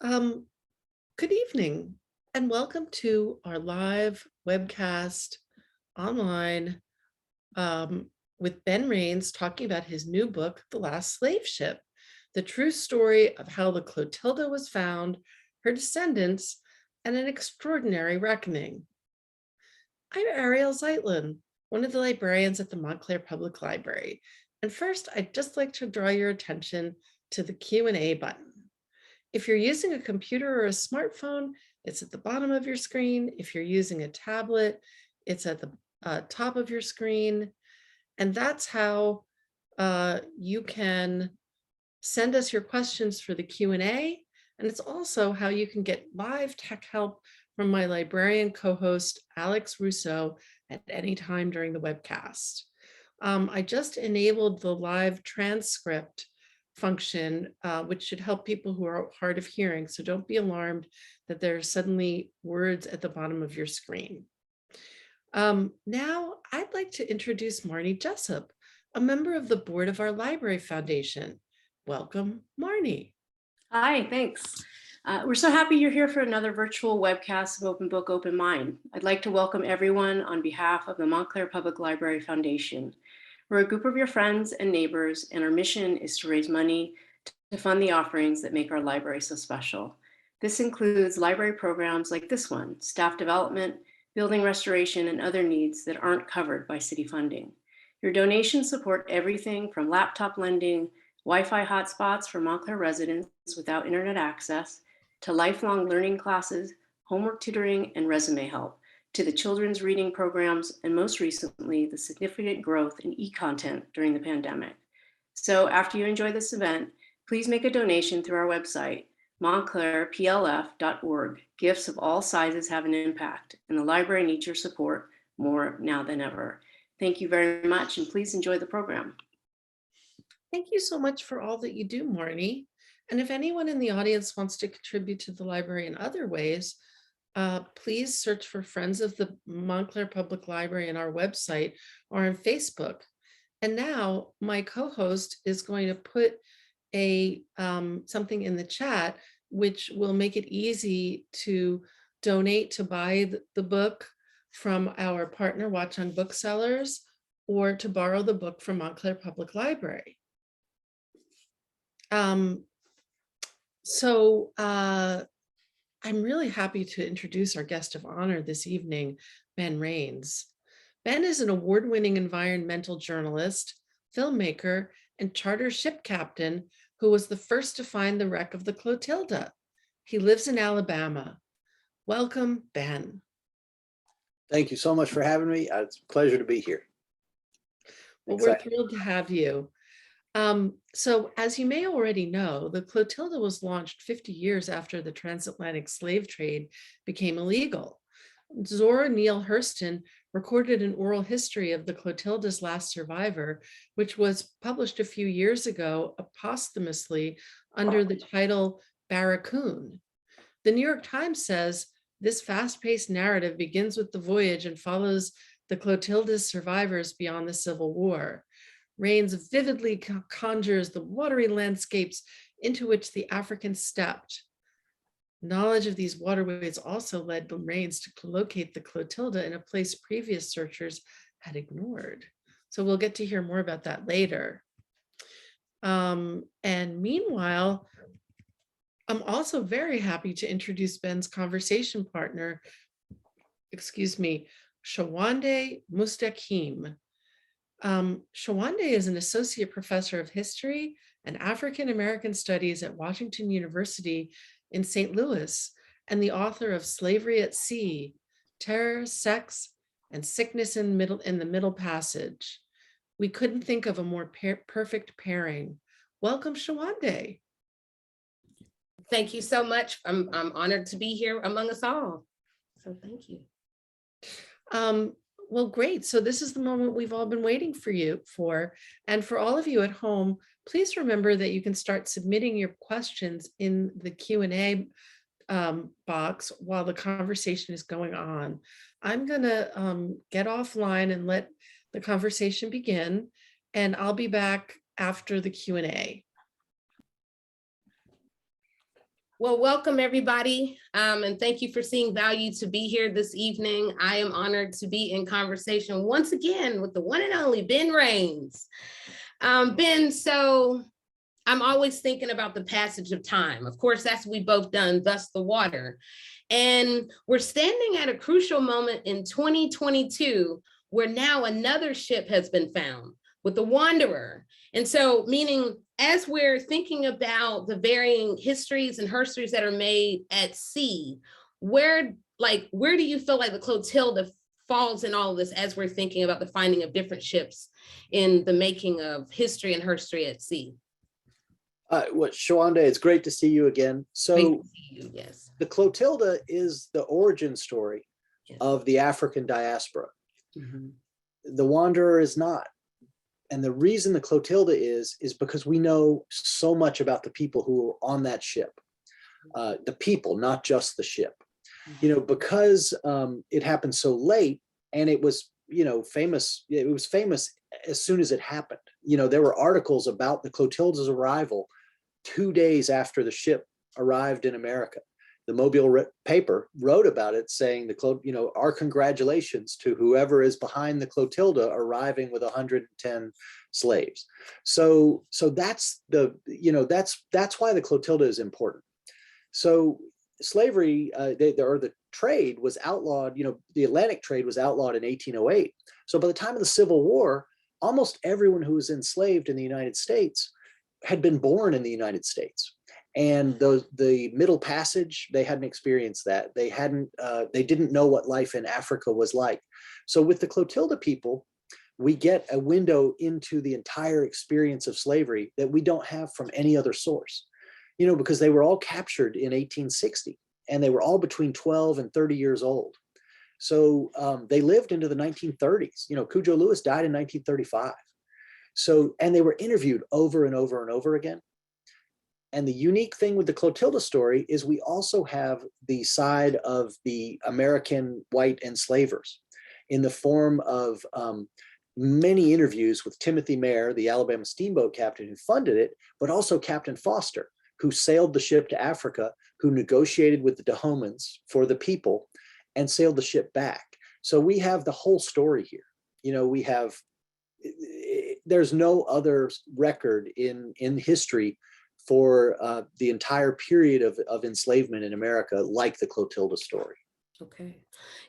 Um, Good evening and welcome to our live webcast online with Ben Raines talking about his new book, The Last Slave Ship, the true story of how the Clotilda was found, her descendants, and an extraordinary reckoning. I'm Ariel Zeitlin, one of the librarians at the Montclair Public Library. And first, I'd just like to draw your attention to the Q&A button. If you're using a computer or a smartphone, it's at the bottom of your screen. If you're using a tablet, it's at the top of your screen. And that's how you can send us your questions for the Q&A. And it's also how you can get live tech help from my librarian co-host, Alex Russo, at any time during the webcast. I just enabled the live transcript function, which should help people who are hard of hearing. So don't be alarmed that there are suddenly words at the bottom of your screen. Now I'd like to introduce Marnie Jessup, a member of the board of our library foundation. Welcome, Marnie. Hi, thanks. We're so happy you're here for another virtual webcast of Open Book, Open Mind. I'd like to welcome everyone on behalf of the Montclair Public Library Foundation. We're a group of your friends and neighbors, and our mission is to raise money to fund the offerings that make our library so special. This includes library programs like this one, staff development, building restoration, and other needs that aren't covered by city funding. Your donations support everything from laptop lending, Wi-Fi hotspots for Montclair residents without internet access, to lifelong learning classes, homework tutoring, and resume help, to the children's reading programs, and most recently, the significant growth in e-content during the pandemic. So after you enjoy this event, please make a donation through our website, montclairplf.org. Gifts of all sizes have an impact, and the library needs your support more now than ever. Thank you very much, and please enjoy the program. Thank you so much for all that you do, Marnie. And if anyone in the audience wants to contribute to the library in other ways, please search for Friends of the Montclair Public Library on our website or on Facebook. And now my co-host is going to put something in the chat, which will make it easy to donate to buy the book from our partner Watch on Booksellers, or to borrow the book from Montclair Public Library. I'm really happy to introduce our guest of honor this evening, Ben Raines. Ben is an award-winning environmental journalist, filmmaker, and charter ship captain who was the first to find the wreck of the Clotilda. He lives in Alabama. Welcome, Ben. Thank you so much for having me. It's a pleasure to be here. Well, we're thrilled to have you. So as you may already know, the Clotilda was launched 50 years after the transatlantic slave trade became illegal. Zora Neale Hurston recorded an oral history of the Clotilda's last survivor, which was published a few years ago posthumously under the title Barracoon. The New York Times says this fast-paced narrative begins with the voyage and follows the Clotilda's survivors beyond the Civil War. Raines vividly conjures the watery landscapes into which the Africans stepped. Knowledge of these waterways also led Raines to locate the Clotilda in a place previous searchers had ignored. So we'll get to hear more about that later. And meanwhile, I'm also very happy to introduce Ben's conversation partner, Sowande Mustakeem. Sowande is an associate professor of history and African American studies at Washington University in St. Louis, and the author of Slavery at Sea, Terror, Sex, and Sickness in the Middle Passage. We couldn't think of a more perfect pairing. Welcome, Sowande. Thank you so much. I'm honored to be here among us all. So thank you. Well, great. So this is the moment we've all been waiting for. And for all of you at home, please remember that you can start submitting your questions in the Q&A box while the conversation is going on. I'm going to get offline and let the conversation begin, and I'll be back after the Q&A. Well, welcome everybody, and thank you for seeing value to be here this evening. I am honored to be in conversation once again with the one and only Ben Rains. Ben, so I'm always thinking about the passage of time. Of course, that's what we both done, thus the water. And we're standing at a crucial moment in 2022, where now another ship has been found with the Wanderer. And so, meaning as we're thinking about the varying histories and herstories that are made at sea, where do you feel like the Clotilda falls in all of this as we're thinking about the finding of different ships in the making of history and herstory at sea? Sowande, it's great to see you again. Great So to see you, yes. the Clotilda is the origin story Yes. of the African diaspora. Mhm. The Wanderer is not. And the reason the Clotilda is because we know so much about the people who were on that ship. The people, not just the ship. You know, because it happened so late, and it was, you know, famous. It was famous as soon as it happened. You know, there were articles about the Clotilda's arrival 2 days after the ship arrived in America. The Mobile paper wrote about it, saying our congratulations to whoever is behind the Clotilda arriving with 110 slaves. So that's that's why the Clotilda is important. So slavery, the trade was outlawed. You know, the Atlantic trade was outlawed in 1808. So by the time of the Civil War, almost everyone who was enslaved in the United States had been born in the United States. And the Middle Passage, they hadn't experienced that. They didn't know what life in Africa was like. So with the Clotilda people, we get a window into the entire experience of slavery that we don't have from any other source. You know, because they were all captured in 1860, and they were all between 12 and 30 years old. So they lived into the 1930s. You know, Cujo Lewis died in 1935. So, and they were interviewed over and over and over again. And the unique thing with the Clotilda story is we also have the side of the American white enslavers in the form of many interviews with Timothy Mayer, the Alabama steamboat captain who funded it, but also Captain Foster, who sailed the ship to Africa, who negotiated with the Dahomeys for the people and sailed the ship back. So we have the whole story here. You know, there's no other record in history for the entire period of enslavement in America like the Clotilda story. Okay.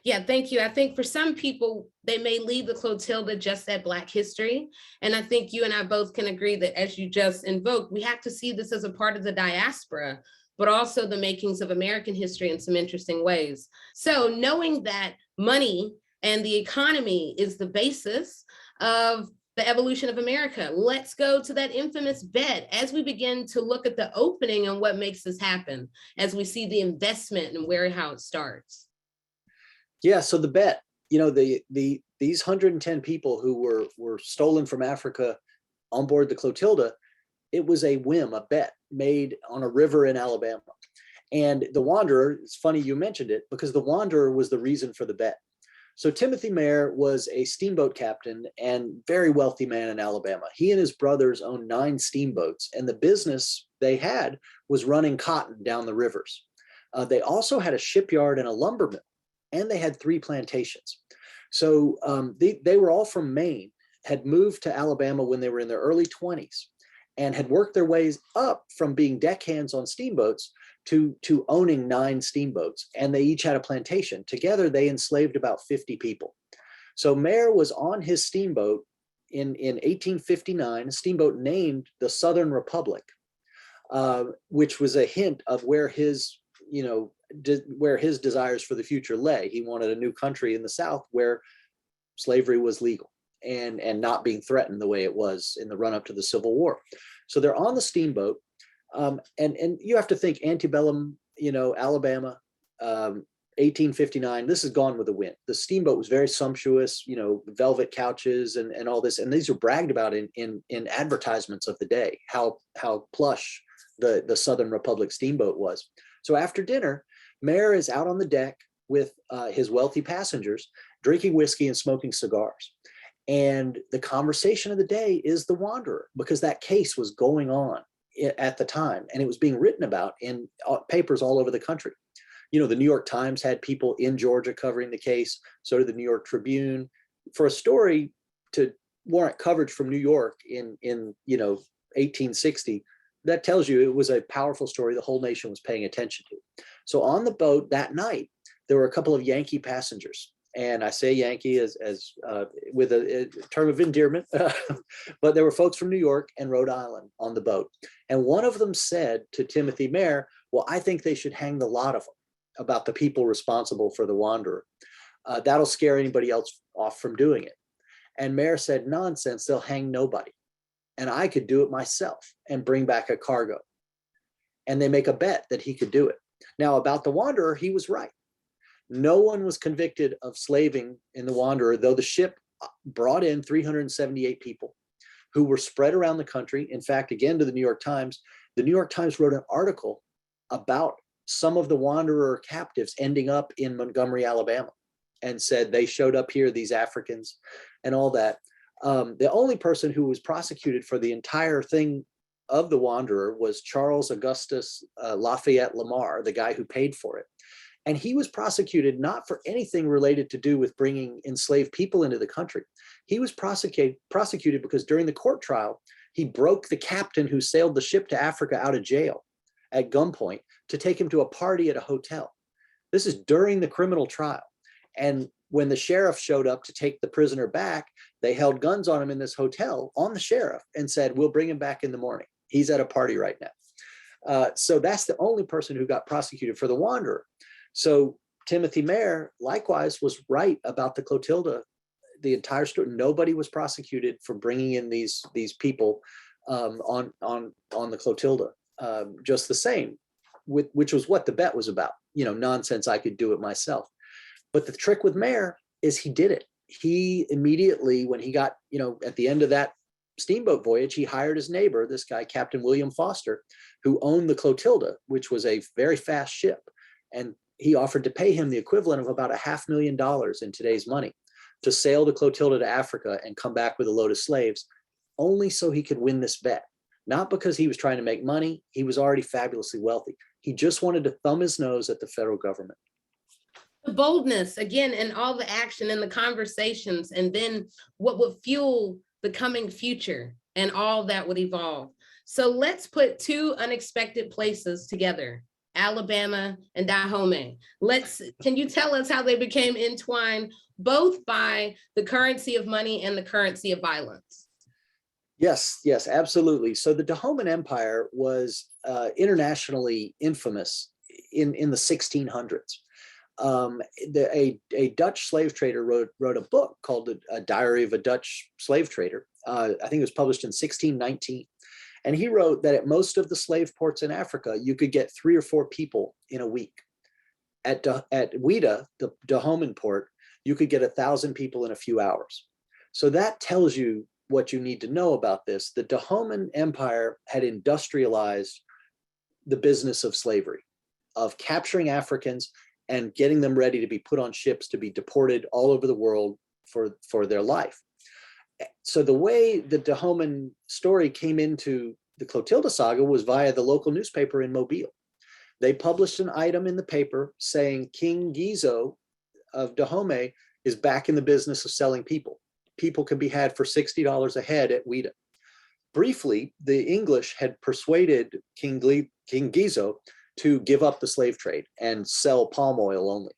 Yeah, thank you. I think for some people, they may leave the Clotilda just at Black history. And I think you and I both can agree that, as you just invoked, we have to see this as a part of the diaspora, but also the makings of American history in some interesting ways. So knowing that money and the economy is the basis of the evolution of America, let's go to that infamous bet as we begin to look at the opening and what makes this happen, as we see the investment and how it starts. Yeah, so the bet, you know, these 110 people who were stolen from Africa on board the Clotilda, it was a whim, a bet made on a river in Alabama. And the Wanderer, it's funny you mentioned it, because the Wanderer was the reason for the bet. So Timothy Mayer was a steamboat captain and very wealthy man in Alabama. He and his brothers owned 9 steamboats, and the business they had was running cotton down the rivers. They also had a shipyard and a lumber mill, and they had 3 plantations. So they were all from Maine, had moved to Alabama when they were in their early 20s, and had worked their ways up from being deckhands on steamboats to owning 9 steamboats, and they each had a plantation. Together, they enslaved about 50 people. So Mayer was on his steamboat in 1859, a steamboat named the Southern Republic, which was a hint of where his desires for the future lay. He wanted a new country in the South where slavery was legal and not being threatened the way it was in the run-up to the Civil War. So they're on the steamboat. And you have to think antebellum, you know, Alabama, 1859, this is Gone with the Wind. The steamboat was very sumptuous, you know, velvet couches and all this. And these are bragged about in advertisements of the day, how plush the Southern Republic steamboat was. So after dinner, Mayer is out on the deck with his wealthy passengers, drinking whiskey and smoking cigars. And the conversation of the day is the Wanderer, because that case was going on at the time, and it was being written about in papers all over the country. You know, the New York Times had people in Georgia covering the case. So did the New York Tribune. For a story to warrant coverage from New York in 1860, that tells you it was a powerful story the whole nation was paying attention to. So on the boat that night, there were a couple of Yankee passengers. And I say Yankee as with a term of endearment, but there were folks from New York and Rhode Island on the boat. And one of them said to Timothy Mayer, well, I think they should hang the lot of them about the people responsible for the Wanderer. That'll scare anybody else off from doing it. And Mayer said, nonsense, they'll hang nobody. And I could do it myself and bring back a cargo. And they make a bet that he could do it. Now, about the Wanderer, he was right. No one was convicted of slaving in the Wanderer, though the ship brought in 378 people who were spread around the country. In fact, again, to the New York Times wrote an article about some of the Wanderer captives ending up in Montgomery, Alabama, and said they showed up here, these Africans and all that. The only person who was prosecuted for the entire thing of the Wanderer was Charles Augustus Lafayette Lamar, the guy who paid for it. And he was prosecuted not for anything related to do with bringing enslaved people into the country. He was prosecuted because during the court trial, he broke the captain who sailed the ship to Africa out of jail at gunpoint to take him to a party at a hotel. This is during the criminal trial. And when the sheriff showed up to take the prisoner back, they held guns on him in this hotel on the sheriff and said, we'll bring him back in the morning. He's at a party right now. So that's the only person who got prosecuted for the Wanderer. So Timothy Mayer, likewise, was right about the Clotilda. The entire story, nobody was prosecuted for bringing in these people on the Clotilda. Just the same, which was what the bet was about. You know, nonsense, I could do it myself. But the trick with Mayer is he did it. He immediately, when he got, at the end of that steamboat voyage, he hired his neighbor, this guy, Captain William Foster, who owned the Clotilda, which was a very fast ship. And he offered to pay him the equivalent of about $500,000 in today's money to sail the Clotilda to Africa and come back with a load of slaves, only so he could win this bet. Not because he was trying to make money. He was already fabulously wealthy. He just wanted to thumb his nose at the federal government. The boldness, again, and all the action and the conversations, and then what would fuel the coming future and all that would evolve. So let's put two unexpected places together, Alabama and Dahomey. Can you tell us how they became entwined, both by the currency of money and the currency of violence? Yes, absolutely. So the Dahomey Empire was internationally infamous in the 1600s. A Dutch slave trader wrote a book called A Diary of a Dutch Slave Trader. I think it was published in 1619. And he wrote that at most of the slave ports in Africa, you could get 3 or 4 people in a week. At Ouida, the Dahomey port, you could get 1,000 people in a few hours. So that tells you what you need to know about this. The Dahomey Empire had industrialized the business of slavery, of capturing Africans and getting them ready to be put on ships to be deported all over the world for their life. So the way the Dahomey story came into the Clotilda saga was via the local newspaper in Mobile. They published an item in the paper saying King Gizo of Dahomey is back in the business of selling people. People can be had for $60 a head at Ouida. Briefly, the English had persuaded King Gizo to give up the slave trade and sell palm oil only,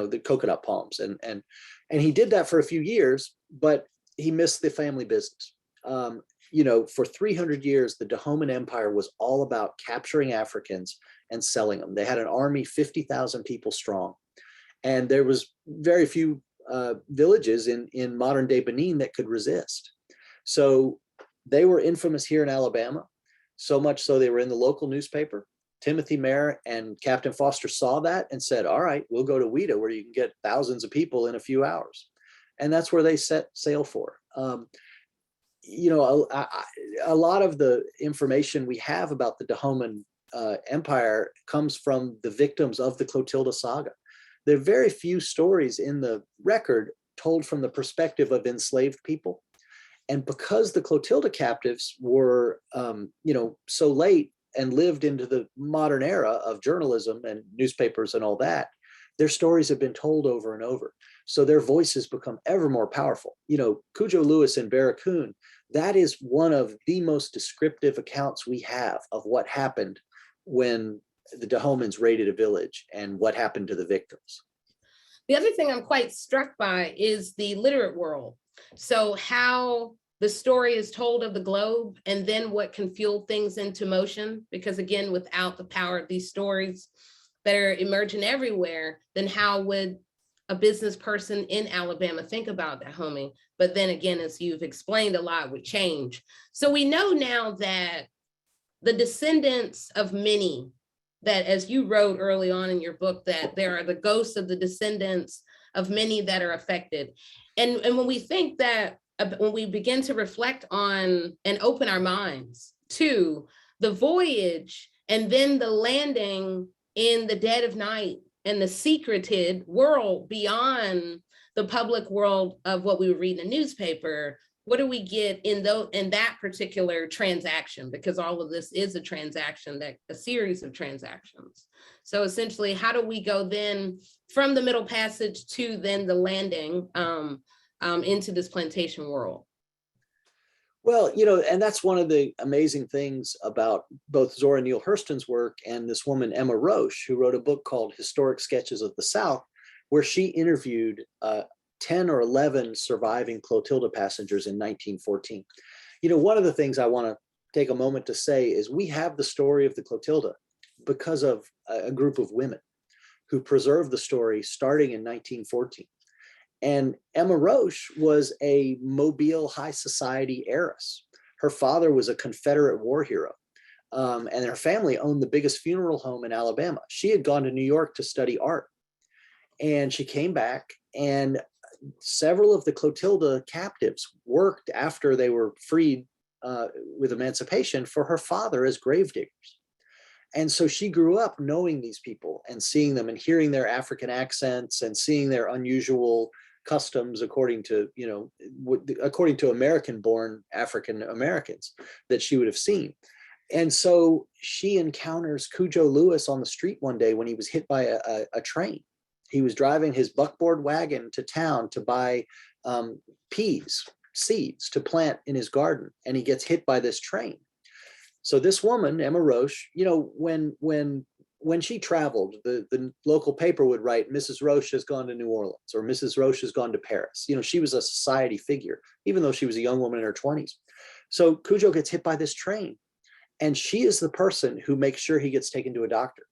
the coconut palms. And he did that for a few years, but he missed the family business. For 300 years, the Dahomey Empire was all about capturing Africans and selling them. They had an army 50,000 people strong. And there was very few villages in modern day Benin that could resist. So they were infamous here in Alabama, so much so they were in the local newspaper. Timothy Mayer and Captain Foster saw that and said, all right, we'll go to Ouida where you can get thousands of people in a few hours. And that's where they set sail for. A lot of the information we have about the Dahomey Empire comes from the victims of the Clotilda saga. There are very few stories in the record told from the perspective of enslaved people. And because the Clotilda captives were, so late and lived into the modern era of journalism and newspapers and all that, their stories have been told over and over. So their voices become ever more powerful. Cudjo Lewis and Barracoon, that is one of the most descriptive accounts we have of what happened when the Dahomeyans raided a village and what happened to the victims. The other thing I'm quite struck by is the literate world. So how the story is told of the globe and then what can fuel things into motion, because again, without the power of these stories that are emerging everywhere, then how would a business person in Alabama think about Dahomey? But then again, as you've explained, a lot would change. So we know now that the descendants of many, that as you wrote early on in your book, that there are the ghosts of the descendants of many that are affected. And when we think that, when we begin to reflect on and open our minds to the voyage and then the landing in the dead of night and the secreted world beyond the public world of what we would read in the newspaper, what do we get in that particular transaction? Because all of this is a transaction, a series of transactions. So essentially, how do we go then from the Middle Passage to then the landing into this plantation world? Well, and that's one of the amazing things about both Zora Neale Hurston's work and this woman, Emma Roche, who wrote a book called Historic Sketches of the South, where she interviewed 10 or 11 surviving Clotilda passengers in 1914. One of the things I want to take a moment to say is we have the story of the Clotilda because of a group of women who preserved the story starting in 1914. And Emma Roche was a Mobile high society heiress. Her father was a Confederate war hero, and her family owned the biggest funeral home in Alabama. She had gone to New York to study art, and she came back, and several of the Clotilda captives worked after they were freed with emancipation for her father as gravediggers. And so she grew up knowing these people and seeing them and hearing their African accents and seeing their unusual customs according to American-born African Americans that she would have seen. And so she encounters Cudjo Lewis on the street one day when he was hit by a train. He was driving his buckboard wagon to town to buy peas, seeds to plant in his garden, and he gets hit by this train. So this woman, Emma Roche, when she traveled, the local paper would write, Mrs. Roche has gone to New Orleans, or Mrs. Roche has gone to Paris. She was a society figure, even though she was a young woman in her 20s. So Cudjo gets hit by this train, and she is the person who makes sure he gets taken to a doctor.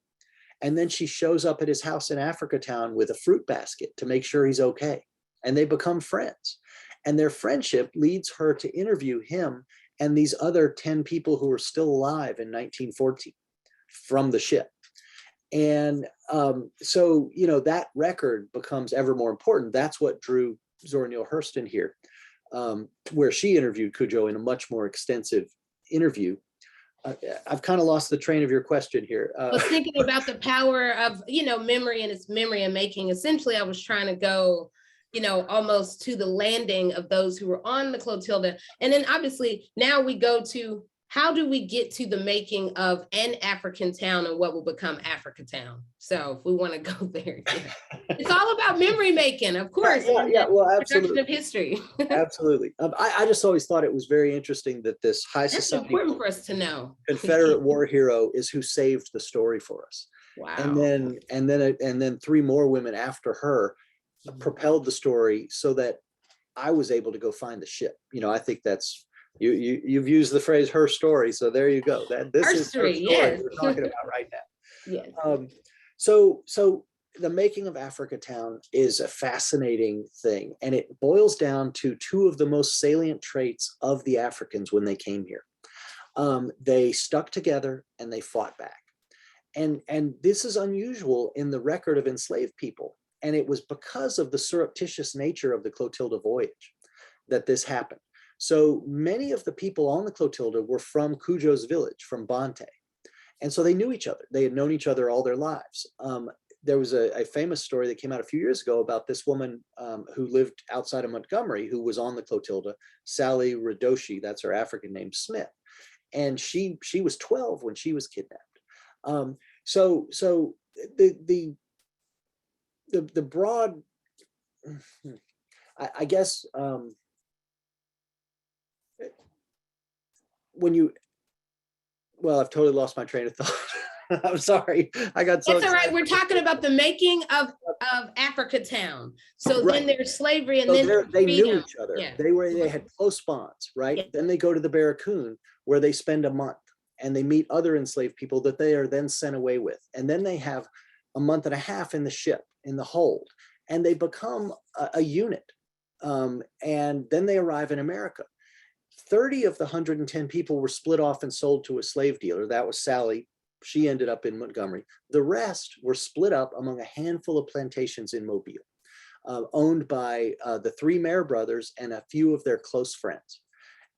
And then she shows up at his house in Africatown with a fruit basket to make sure he's okay. And they become friends. And their friendship leads her to interview him and these other 10 people who were still alive in 1914 from the ship. And so, that record becomes ever more important. That's what drew Zora Neale Hurston here, where she interviewed Cudjo in a much more extensive interview. I've kind of lost the train of your question here. I was thinking about the power of, memory and its memory and making. Essentially, I was trying to go, almost to the landing of those who were on the Clotilda. And then obviously now we go to, how do we get to the making of an African town and what will become Africatown? So if we want to go there, it's all about memory making, of course. Yeah, well, absolutely. Production of history. Absolutely. I just always thought it was very interesting that this high That's society important for us to know. Confederate war hero is who saved the story for us. Wow. And then 3 more women after her propelled the story so that I was able to go find the ship. I think that's, you've used the phrase "her story," so there you go. This is her story yes. we're talking about right now. Yes. So the making of Africatown is a fascinating thing, and it boils down to 2 of the most salient traits of the Africans when they came here. They stuck together and they fought back, and this is unusual in the record of enslaved people. And it was because of the surreptitious nature of the Clotilda voyage that this happened. So many of the people on the Clotilda were from Cudjo's village, from Bante. And so they knew each other. They had known each other all their lives. there was a famous story that came out a few years ago about this woman who lived outside of Montgomery, who was on the Clotilda, Sally Radoshi, that's her African name, Smith. And she was 12 when she was kidnapped. So the broad, I guess, when you, well, I've totally lost my train of thought. I'm sorry. I got so That's all right. excited. We're talking about the making of Africatown. So Right. then there's slavery and So then they knew freedom. each other. Yeah. They had close bonds, right? Yeah. Then they go to the Barracoon, where they spend a month and they meet other enslaved people that they are then sent away with. And then they have a month and a half in the ship, in the hold, and they become a unit. And then they arrive in America. 30 of the 110 people were split off and sold to a slave dealer. That was Sally. She ended up in Montgomery. The rest were split up among a handful of plantations in Mobile, owned by the three Mayer brothers and a few of their close friends.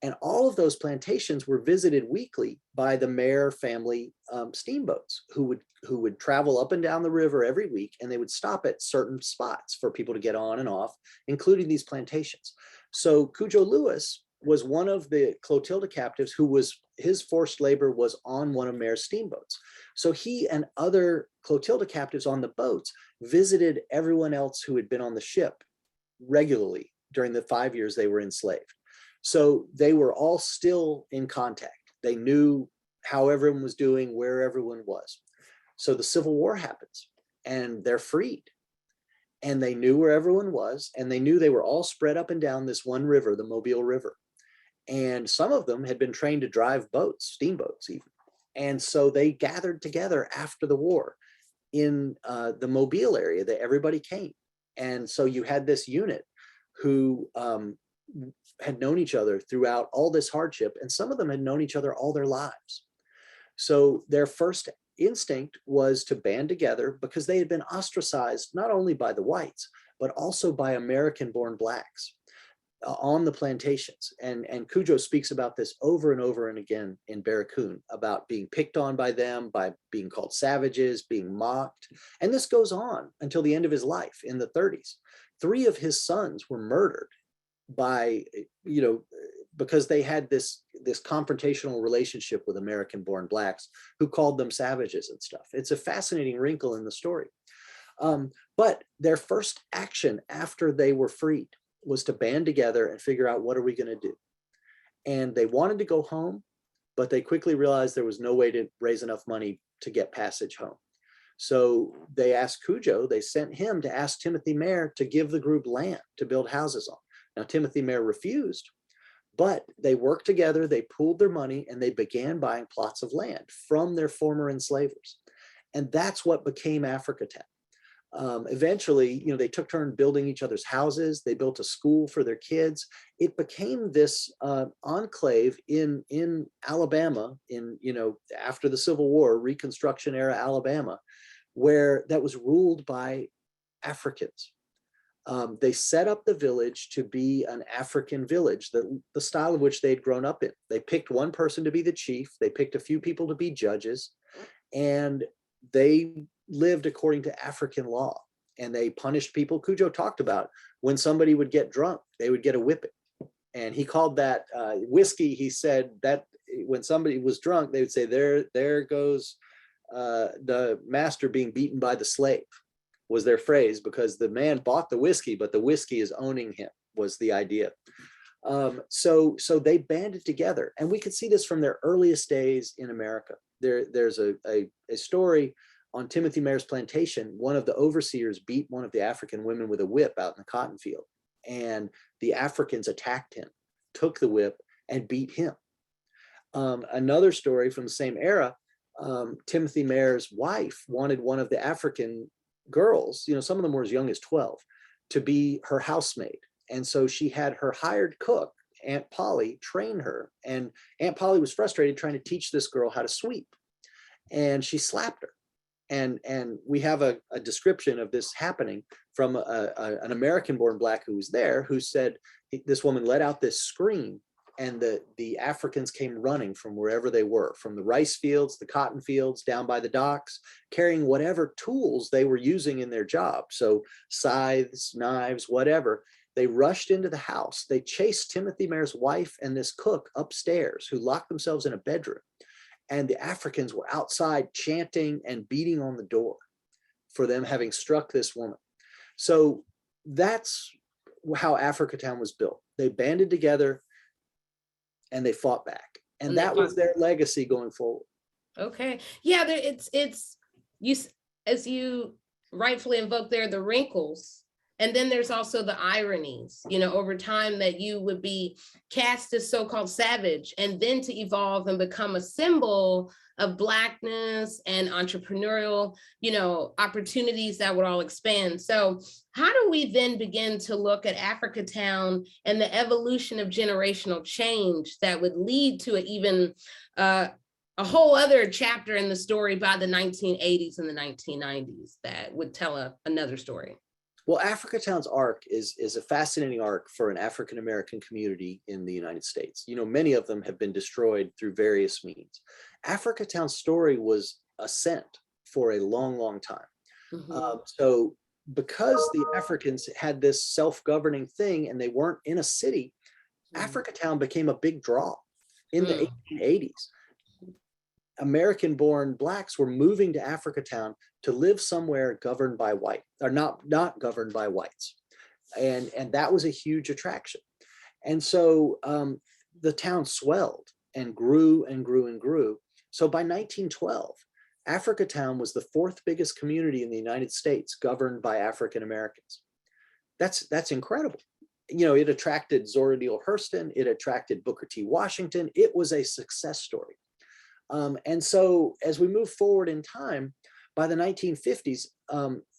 And all of those plantations were visited weekly by the Mayer family steamboats, who would travel up and down the river every week, and they would stop at certain spots for people to get on and off, including these plantations. So Cujo Lewis was one of the Clotilda captives who was, his forced labor was on one of Mayer's steamboats. So he and other Clotilda captives on the boats visited everyone else who had been on the ship regularly during the 5 years they were enslaved. So they were all still in contact. They knew how everyone was doing, where everyone was. So the Civil War happens and they're freed. And they knew where everyone was, and they knew they were all spread up and down this one river, the Mobile River. And some of them had been trained to drive boats, steamboats even. And so they gathered together after the war in the Mobile area, that everybody came. And so you had this unit who had known each other throughout all this hardship, and some of them had known each other all their lives. So their first instinct was to band together because they had been ostracized not only by the whites, but also by American-born blacks on the plantations. And Cujo speaks about this over and over and again in Barracoon, about being picked on by them, by being called savages, being mocked. And this goes on until the end of his life in the 30s. 3 of his sons were murdered by, because they had this confrontational relationship with American-born blacks who called them savages and stuff. It's a fascinating wrinkle in the story. But their first action after they were freed was to band together and figure out, what are we going to do? And they wanted to go home, but they quickly realized there was no way to raise enough money to get passage home. So they asked Cujo, they sent him to ask Timothy Mayer to give the group land to build houses on. Now, Timothy Mayer refused, but they worked together, they pooled their money, and they began buying plots of land from their former enslavers. And that's what became Africatown. Eventually, they took turn building each other's houses. They built a school for their kids. It became this enclave in Alabama, after the Civil War, Reconstruction era Alabama, where that was ruled by Africans. They set up the village to be an African village, the style of which they'd grown up in. They picked one person to be the chief. They picked a few people to be judges, and they lived according to African law, and they punished people. Cujo talked about when somebody would get drunk, they would get a whipping, and he called that whiskey. He said that when somebody was drunk, they would say, there goes the master being beaten by the slave, was their phrase, because the man bought the whiskey, but the whiskey is owning him, was the idea. So they banded together, and we could see this from their earliest days in America. There's a story on Timothy Mayer's plantation. One of the overseers beat one of the African women with a whip out in the cotton field, and the Africans attacked him, took the whip, and beat him. Another story from the same era, Timothy Mayer's wife wanted one of the African girls, some of them were as young as 12, to be her housemaid. And so she had her hired cook, Aunt Polly, train her. And Aunt Polly was frustrated trying to teach this girl how to sweep, and she slapped her. And we have a description of this happening from an American-born black who was there, who said this woman let out this scream and the Africans came running from wherever they were, from the rice fields, the cotton fields, down by the docks, carrying whatever tools they were using in their job. So scythes, knives, whatever. They rushed into the house. They chased Timothy Mare's wife and this cook upstairs, who locked themselves in a bedroom. And the Africans were outside chanting and beating on the door for them having struck this woman. So that's how Africatown was built. They banded together and they fought back. And that was their legacy going forward. Okay. Yeah, it's you, as you rightfully invoke there, the wrinkles. And then there's also the ironies, you know, over time, that you would be cast as so-called savage, and then to evolve and become a symbol of Blackness and entrepreneurial, you know, opportunities that would all expand. So how do we then begin to look at Africatown and the evolution of generational change that would lead to even a whole other chapter in the story by the 1980s and the 1990s that would tell another story? Well, Africatown's arc is a fascinating arc for an African-American community in the United States. You know, many of them have been destroyed through various means. Africatown's story was ascent for a long, long time. So because the Africans had this self-governing thing and they weren't in a city, Africatown became a big draw in the 1880s. American-born Blacks were moving to Africatown to live somewhere governed by white, or not governed by whites, and that was a huge attraction. And so the town swelled and grew and grew and grew. So by 1912, Africatown was the fourth biggest community in the United States governed by African Americans. That's incredible. You know, it attracted Zora Neale Hurston, it attracted Booker T. Washington. It was a success story. And so as we move forward in time, by the 1950s,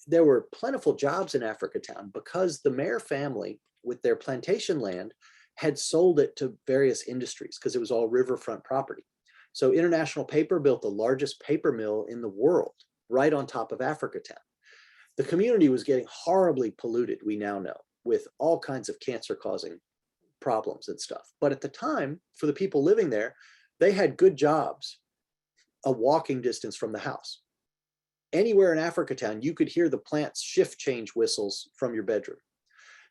there were plentiful jobs in Africatown because the Mare family, with their plantation land, had sold it to various industries because it was all riverfront property. So International Paper built the largest paper mill in the world right on top of Africatown. The community was getting horribly polluted, we now know, with all kinds of cancer-causing problems and stuff. But at the time, for the people living there, they had good jobs a walking distance from the house. Anywhere in Africatown, you could hear the plant's shift change whistles from your bedroom.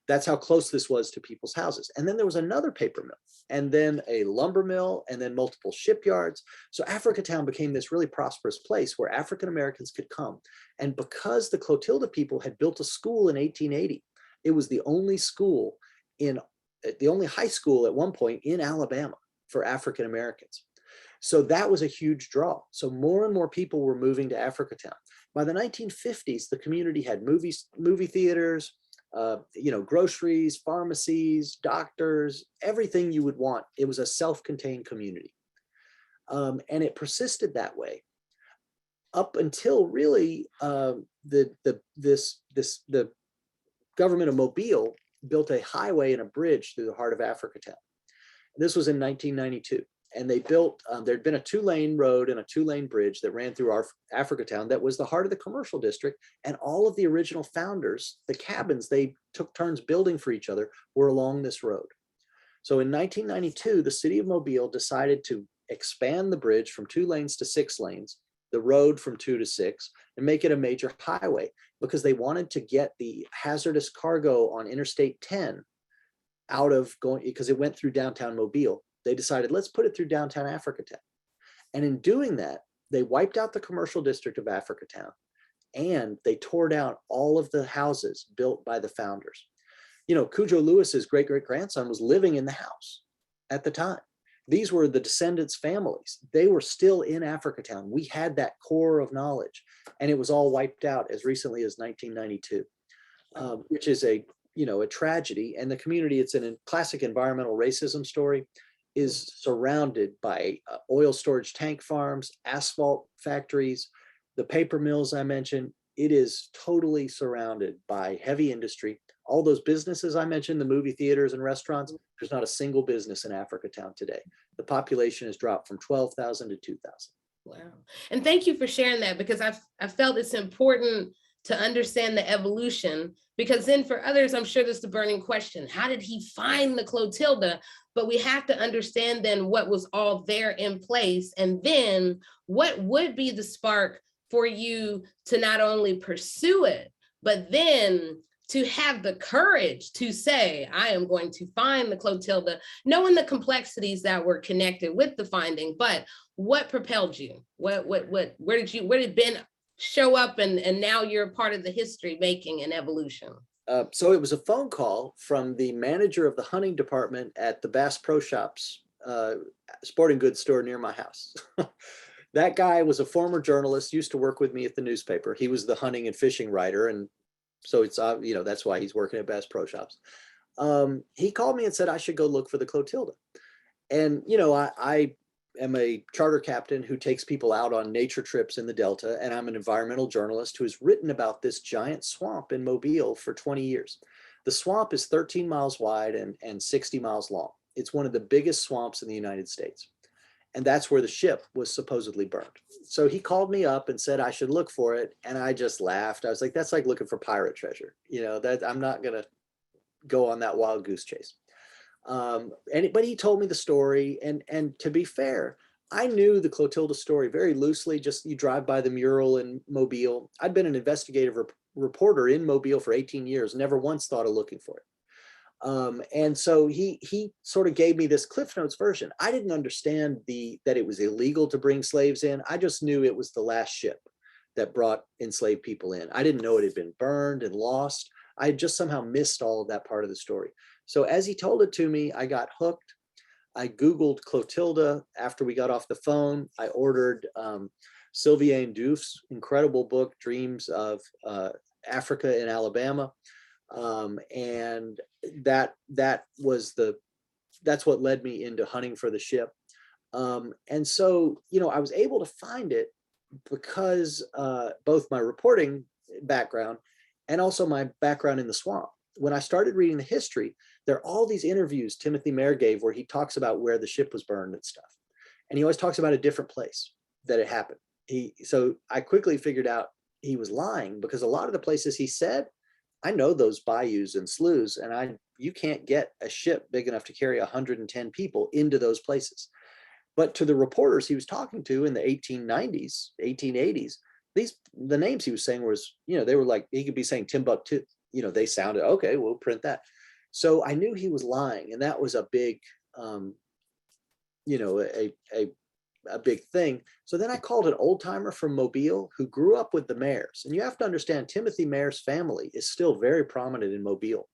That's how close this was to people's houses. And then there was another paper mill, and then a lumber mill, and then multiple shipyards. So Africatown became this really prosperous place where African Americans could come. And because the Clotilda people had built a school in 1880, it was the only school the only high school at one point in Alabama for African Americans. So that was a huge draw. So more and more people were moving to Africatown. By the 1950s, the community had movie theaters, you know, groceries, pharmacies, doctors, everything you would want. It was a self-contained community. And it persisted that way up until really the government of Mobile built a highway and a bridge through the heart of Africatown. This was in 1992. And they built, there'd been a 2-lane road and a 2-lane bridge that ran through our Africatown that was the heart of the commercial district. And all of the original founders, the cabins they took turns building for each other, were along this road. So in 1992, the city of Mobile decided to expand the bridge from 2 lanes to 6 lanes, the road from 2 to 6, and make it a major highway because they wanted to get the hazardous cargo on Interstate 10 out of going, because it went through downtown Mobile. They decided, let's put it through downtown Africatown. And in doing that, they wiped out the commercial district of Africatown, and they tore down all of the houses built by the founders. You know, Cujo Lewis's great-great-grandson was living in the house at the time. These were the descendants' families. They were still in Africatown. We had that core of knowledge, and it was all wiped out as recently as 1992, which is a tragedy. And the community, it's a classic environmental racism story, is surrounded by oil storage tank farms, asphalt factories, the paper mills I mentioned. It is totally surrounded by heavy industry. All those businesses I mentioned, the movie theaters and restaurants, there's not a single business in Africatown today. The population has dropped from 12,000 to 2,000. Wow. And thank you for sharing that, because I felt it's important to understand the evolution, because then for others, I'm sure there's the burning question, how did he find the Clotilda? But we have to understand then what was all there in place, and then what would be the spark for you to not only pursue it, but then to have the courage to say, I am going to find the Clotilda, knowing the complexities that were connected with the finding. But what propelled you? Where did Ben show up, and now you're a part of the history making and evolution? So it was a phone call from the manager of the hunting department at the Bass Pro Shops sporting goods store near my house. That guy was a former journalist, used to work with me at the newspaper. He was the hunting and fishing writer, and so it's that's why he's working at Bass Pro Shops. He called me and said I should go look for the Clotilda. And I am a charter captain who takes people out on nature trips in the Delta, and I'm an environmental journalist who has written about this giant swamp in Mobile for 20 years. The swamp is 13 miles wide and 60 miles long. It's one of the biggest swamps in the United States. And that's where the ship was supposedly burned. So he called me up and said I should look for it. And I just laughed. I was like, that's like looking for pirate treasure. That I'm not going to go on that wild goose chase. But he told me the story. And to be fair, I knew the Clotilda story very loosely. Just you drive by the mural in Mobile. I'd been an investigative reporter in Mobile for 18 years, never once thought of looking for it. And so he sort of gave me this Cliff Notes version. I didn't understand that it was illegal to bring slaves in. I just knew it was the last ship that brought enslaved people in. I didn't know it had been burned and lost. I had just somehow missed all of that part of the story. So as he told it to me, I got hooked. I Googled Clotilda after we got off the phone. I ordered Sylvain Diouf's incredible book, Dreams of Africa in Alabama. And that's what led me into hunting for the ship. And so, I was able to find it because both my reporting background and also my background in the swamp. When I started reading the history, there are all these interviews Timothy Mayer gave where he talks about where the ship was burned and stuff. And he always talks about a different place that it happened. So I quickly figured out he was lying, because a lot of the places he said, I know those bayous and sloughs, and you can't get a ship big enough to carry 110 people into those places. But to the reporters he was talking to in the 1890s, 1880s, the names he was saying was, they were like, he could be saying Timbuktu, they sounded, okay, we'll print that. So I knew he was lying, and that was a big, a big thing. So then I called an old timer from Mobile who grew up with the Mayers. And you have to understand, Timothy Mayer's family is still very prominent in Mobile.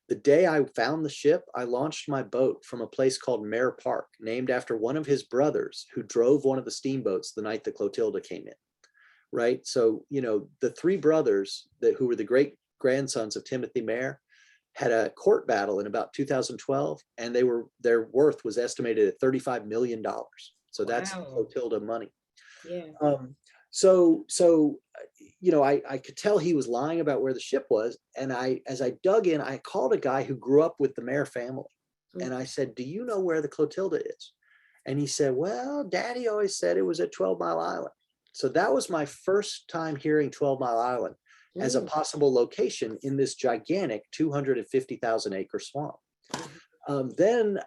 The day I found the ship, I launched my boat from a place called Mayer Park, named after one of his brothers who drove one of the steamboats the night the Clotilda came in. Right. So, the three brothers who were the great grandsons of Timothy Mayer had a court battle in about 2012, and their worth was estimated at $35 million. So that's the Clotilda money. Yeah. I could tell he was lying about where the ship was. And as I dug in, I called a guy who grew up with the Mayer family. And I said, do you know where the Clotilda is? And he said, well, Daddy always said it was at 12 Mile Island. So that was my first time hearing 12 Mile Island as a possible location in this gigantic 250,000 acre swamp. Then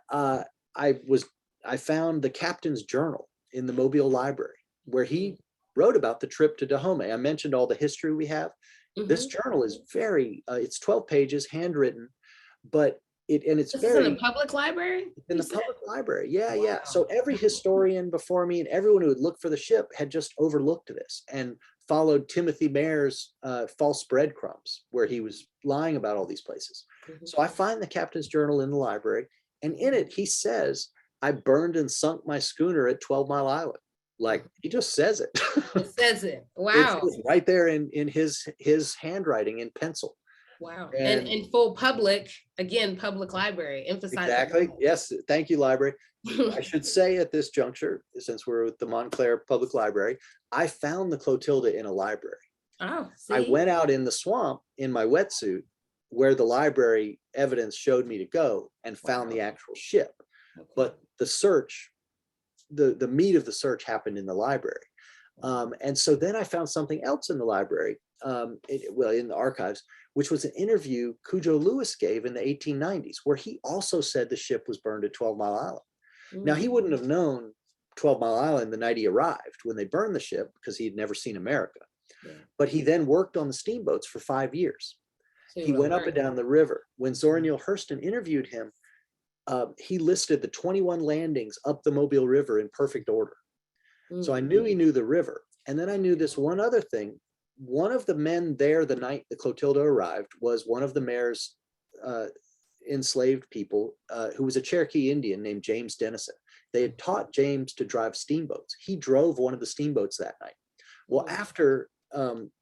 I found the captain's journal in the Mobile Library, where he wrote about the trip to Dahomey. I mentioned all the history we have. This journal is it's 12 pages, handwritten, but it's this is in the public library? In the public library. Yeah, wow. Yeah. So every historian before me and everyone who would look for the ship had just overlooked this and followed Timothy Mayer's false breadcrumbs, where he was lying about all these places. So I find the captain's journal in the library, and in it he says, I burned and sunk my schooner at 12 Mile Island. Like, he just says it. It says it. Wow. It's right there in his handwriting in pencil. Wow. And in full public library, emphasize exactly. Yes. Thank you, library. I should say at this juncture, since we're at the Montclair Public Library, I found the Clotilda in a library. Oh, see? I went out in the swamp in my wetsuit where the library evidence showed me to go and found the actual ship. Okay. But the search, the meat of the search happened in the library. And so then I found something else in the library. well, in the archives, which was an interview Cujo Lewis gave in the 1890s, where he also said the ship was burned at 12 Mile Island. Now, he wouldn't have known 12 Mile Island the night he arrived when they burned the ship because he had never seen America. Yeah. But he then worked on the steamboats for 5 years. So He went up and down the river. When Zora Neale Hurston interviewed him, he listed the 21 landings up the Mobile River in perfect order. So I knew he knew the river. And then I knew this one other thing. One of the men there the night the Clotilda arrived was one of the mayor's enslaved people who was a Cherokee Indian named James Dennison. They had taught James to drive steamboats. He drove one of the steamboats that night. Well, after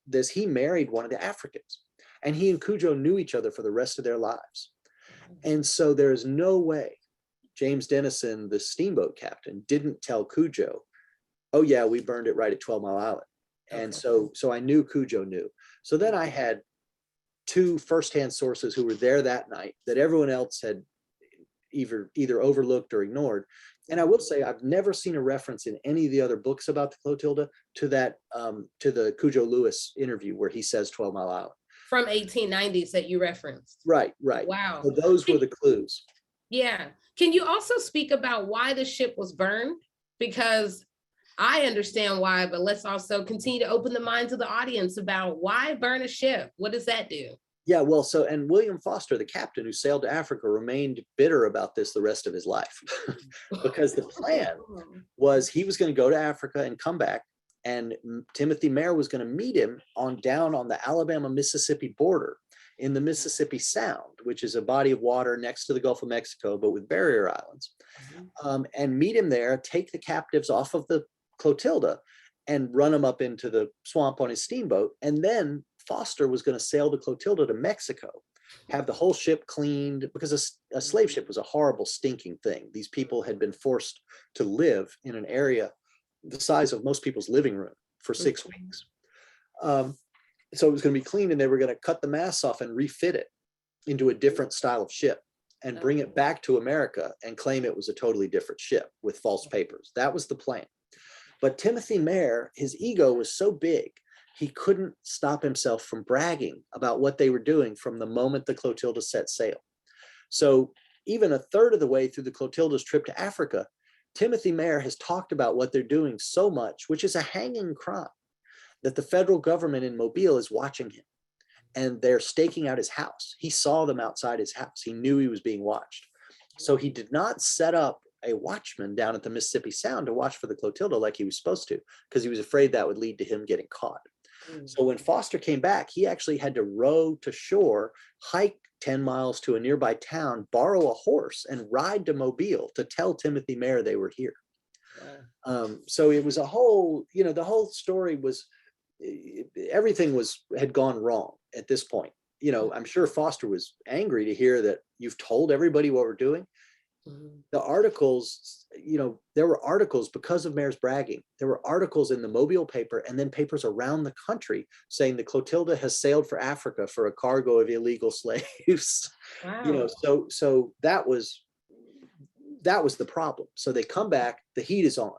this, he married one of the Africans, and he and Cujo knew each other for the rest of their lives. And so there is no way James Dennison, the steamboat captain, didn't tell Cujo, oh yeah, we burned it right at 12 Mile Island. And so I knew Cujo knew. So then I had two firsthand sources who were there that night that everyone else had either overlooked or ignored. And I will say, I've never seen a reference in any of the other books about the Clotilda to that, to the Cujo Lewis interview where he says 12 Mile Island. From 1890s that you referenced. Right. Wow. So those were the clues. Yeah. Can you also speak about why the ship was burned? Because I understand why, but let's also continue to open the minds of the audience about why burn a ship? What does that do? Yeah, well, and William Foster, the captain who sailed to Africa, remained bitter about this the rest of his life because the plan was he was going to go to Africa and come back, and Timothy Mayer was going to meet him down on the Alabama-Mississippi border in the Mississippi Sound, which is a body of water next to the Gulf of Mexico, but with barrier islands, and meet him there, take the captives off of the Clotilda and run them up into the swamp on his steamboat. And then Foster was going to sail the Clotilda to Mexico, have the whole ship cleaned, because a slave ship was a horrible, stinking thing. These people had been forced to live in an area the size of most people's living room for 6 weeks. So it was going to be cleaned, and they were going to cut the masts off and refit it into a different style of ship and bring it back to America and claim it was a totally different ship with false papers. That was the plan. But Timothy Mayer, his ego was so big, he couldn't stop himself from bragging about what they were doing from the moment the Clotilda set sail. So even a third of the way through the Clotilda's trip to Africa, Timothy Mayer has talked about what they're doing so much, which is a hanging crime, that the federal government in Mobile is watching him, and they're staking out his house. He saw them outside his house. He knew he was being watched. So he did not set up a watchman down at the Mississippi Sound to watch for the Clotilda like he was supposed to, because he was afraid that would lead to him getting caught. So when Foster came back, he actually had to row to shore, hike 10 miles to a nearby town, borrow a horse, and ride to Mobile to tell Timothy Mayer they were here. So it was a whole, the whole story was, everything had gone wrong at this point. I'm sure Foster was angry to hear that you've told everybody what we're doing. The articles, there were articles because of Mayer's bragging. There were articles in the Mobile paper and then papers around the country saying the Clotilda has sailed for Africa for a cargo of illegal slaves. Wow. So that was the problem. So they come back, the heat is on.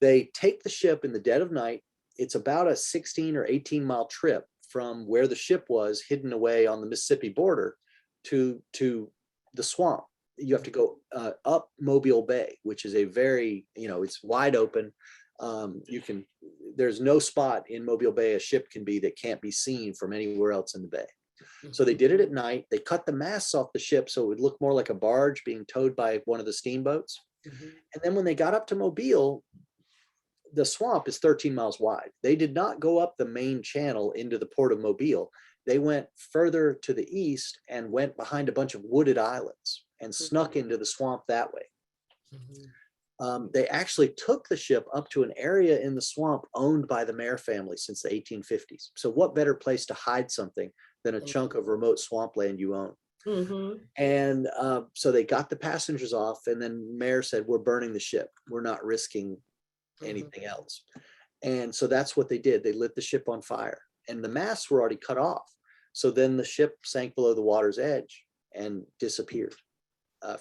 They take the ship in the dead of night. It's about a 16 or 18 mile trip from where the ship was hidden away on the Mississippi border to the swamp. You have to go up Mobile Bay, which is a very, it's wide open. There's no spot in Mobile Bay a ship can be that can't be seen from anywhere else in the bay. So they did it at night. They cut the masts off the ship so it would look more like a barge being towed by one of the steamboats. And then when they got up to Mobile, the swamp is 13 miles wide. They did not go up the main channel into the port of Mobile. They went further to the east and went behind a bunch of wooded islands and snuck into the swamp that way. They actually took the ship up to an area in the swamp owned by the Mayer family since the 1850s. So what better place to hide something than a chunk of remote swampland you own? And so they got the passengers off, and then Mayer said, we're burning the ship. We're not risking anything else. And so that's what they did. They lit the ship on fire, and the masts were already cut off. So then the ship sank below the water's edge and disappeared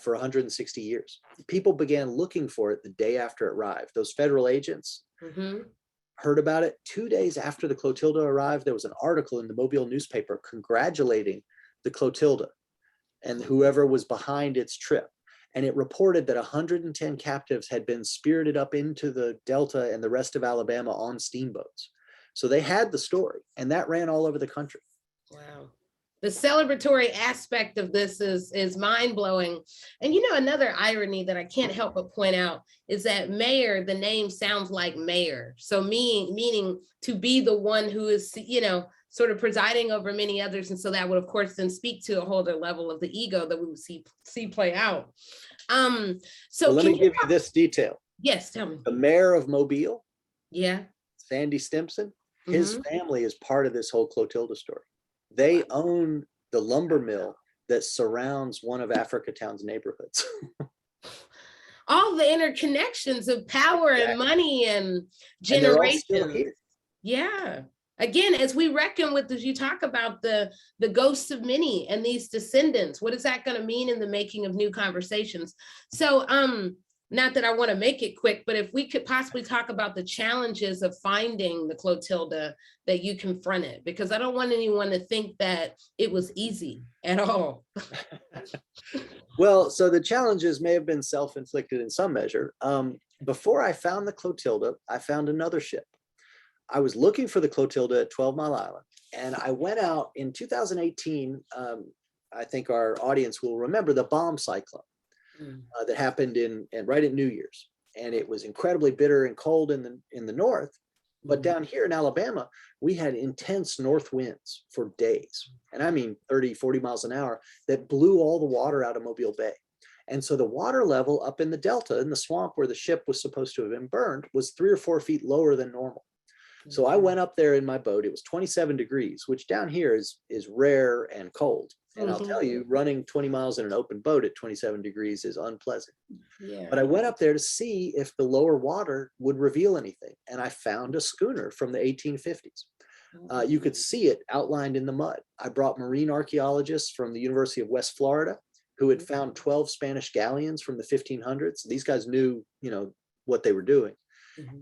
for 160 years. People began looking for it the day after it arrived. Those federal agents heard about it. 2 days after the Clotilda arrived, there was an article in the Mobile newspaper congratulating the Clotilda and whoever was behind its trip. And it reported that 110 captives had been spirited up into the Delta and the rest of Alabama on steamboats. So they had the story, and that ran all over the country. Wow. The celebratory aspect of this is mind-blowing. And you know, another irony that I can't help but point out is that mayor, the name sounds like mayor. So meaning to be the one who is, you know, sort of presiding over many others. And so that would, of course, then speak to a whole other level of the ego that we would see play out. So let me give you this detail. Yes, tell me. The mayor of Mobile, Yeah. Sandy Stimpson, his family is part of this whole Clotilda story. They own the lumber mill that surrounds one of Africatown's neighborhoods. All the interconnections of power and money and they're all still generations. here. Yeah. Again, as we reckon with, as you talk about the ghosts of many and these descendants, what is that going to mean in the making of new conversations? So, not that I want to make it quick, but if we could possibly talk about the challenges of finding the Clotilda that you confronted, because I don't want anyone to think that it was easy at all. Well, so the challenges may have been self-inflicted in some measure. Before I found the Clotilda, I found another ship. I was looking for the Clotilda at 12 Mile Island, and I went out in 2018. I think our audience will remember the bomb cyclone that happened right at New Year's, and it was incredibly bitter and cold in the north. But down here in Alabama, we had intense north winds for days, and I mean 30, 40 miles an hour, that blew all the water out of Mobile Bay. And so the water level up in the Delta, in the swamp where the ship was supposed to have been burned, was 3 or 4 feet lower than normal. So I went up there in my boat. It was 27 degrees, which down here is rare and cold. And I'll tell you, running 20 miles in an open boat at 27 degrees is unpleasant. Yeah. But I went up there to see if the lower water would reveal anything. And I found a schooner from the 1850s. You could see it outlined in the mud. I brought marine archaeologists from the University of West Florida who had found 12 Spanish galleons from the 1500s. These guys knew, what they were doing.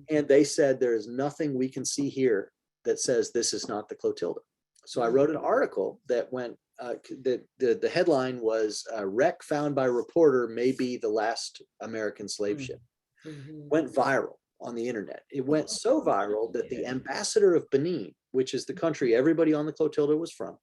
And they said, there is nothing we can see here that says this is not the Clotilda. So I wrote an article that went, the headline was, wreck found by reporter may be the last American slave ship. Went viral on the internet. It went so viral that the ambassador of Benin, which is the country everybody on the Clotilda was from,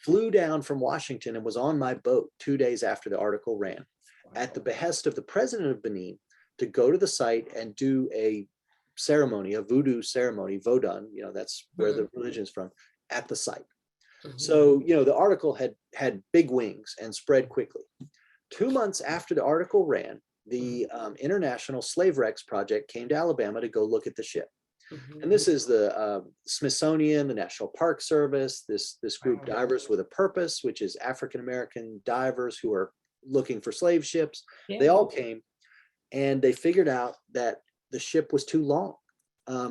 flew down from Washington and was on my boat 2 days after the article ran, at the behest of the president of Benin, to go to the site and do a ceremony, a voodoo ceremony, Vodun, that's where the religion is from, at the site. So, the article had big wings and spread quickly. 2 months after the article ran, the International Slave Wrecks Project came to Alabama to go look at the ship. And this is the Smithsonian, the National Park Service, this group, Divers with a Purpose, which is African-American divers who are looking for slave ships. They all came. And they figured out that the ship was too long.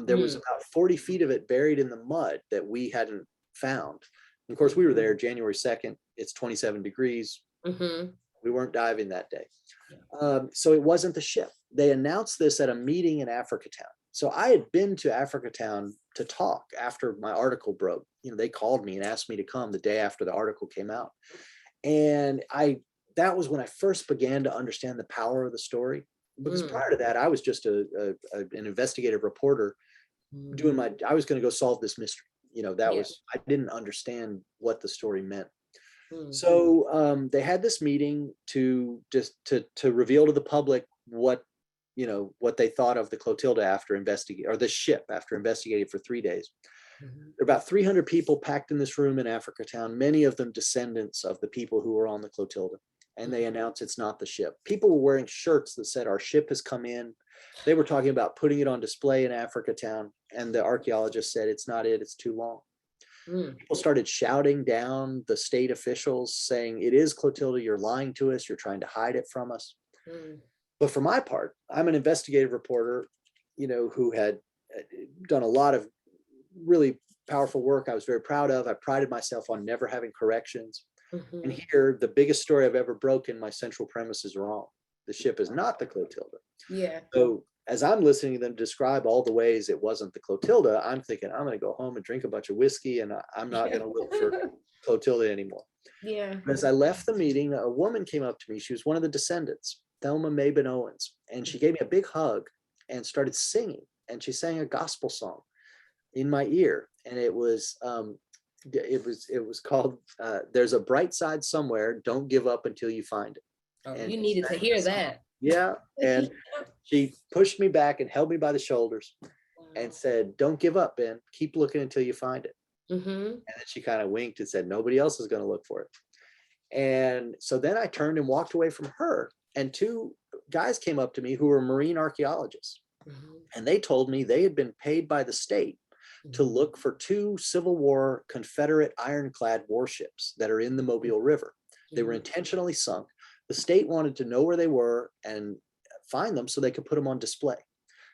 There was about 40 feet of it buried in the mud that we hadn't found. And of course, we were there January 2nd. It's 27 degrees. We weren't diving that day. So it wasn't the ship. They announced this at a meeting in Africatown. So I had been to Africatown to talk after my article broke. They called me and asked me to come the day after the article came out. And that was when I first began to understand the power of the story. Because prior to that, I was just an investigative reporter I was going to go solve this mystery. I didn't understand what the story meant. So they had this meeting to reveal to the public what they thought of the Clotilda after investigating, or the ship after investigating for 3 days. There are about 300 people packed in this room in Africatown, many of them descendants of the people who were on the Clotilda. And they announced it's not the ship. People were wearing shirts that said our ship has come in. They were talking about putting it on display in Africatown. And the archaeologist said, it's not it, it's too long. People started shouting down the state officials saying, it is Clotilda, you're lying to us, you're trying to hide it from us. But for my part, I'm an investigative reporter, who had done a lot of really powerful work I was very proud of. I prided myself on never having corrections. And here, the biggest story I've ever broken, my central premise is wrong. The ship is not the Clotilda. Yeah. So as I'm listening to them describe all the ways it wasn't the Clotilda, I'm thinking, I'm going to go home and drink a bunch of whiskey, and I'm not going to look for Clotilda anymore. Yeah. As I left the meeting, a woman came up to me. She was one of the descendants, Thelma Mabin Owens, and she gave me a big hug and started singing. And she sang a gospel song in my ear, and it was called "There's a Bright Side Somewhere. Don't Give Up Until You Find It." Oh, And you needed to hear that. yeah, and she pushed me back and held me by the shoulders and said, "Don't give up, Ben. Keep looking until you find it." Mm-hmm. And then she kind of winked and said, "Nobody else is going to look for it." And so then I turned and walked away from her, and two guys came up to me who were marine archaeologists. Mm-hmm. And they told me they had been paid by the state to look for two Civil War Confederate ironclad warships that are in the Mobile River. They were intentionally sunk. The state wanted to know where they were and find them so they could put them on display.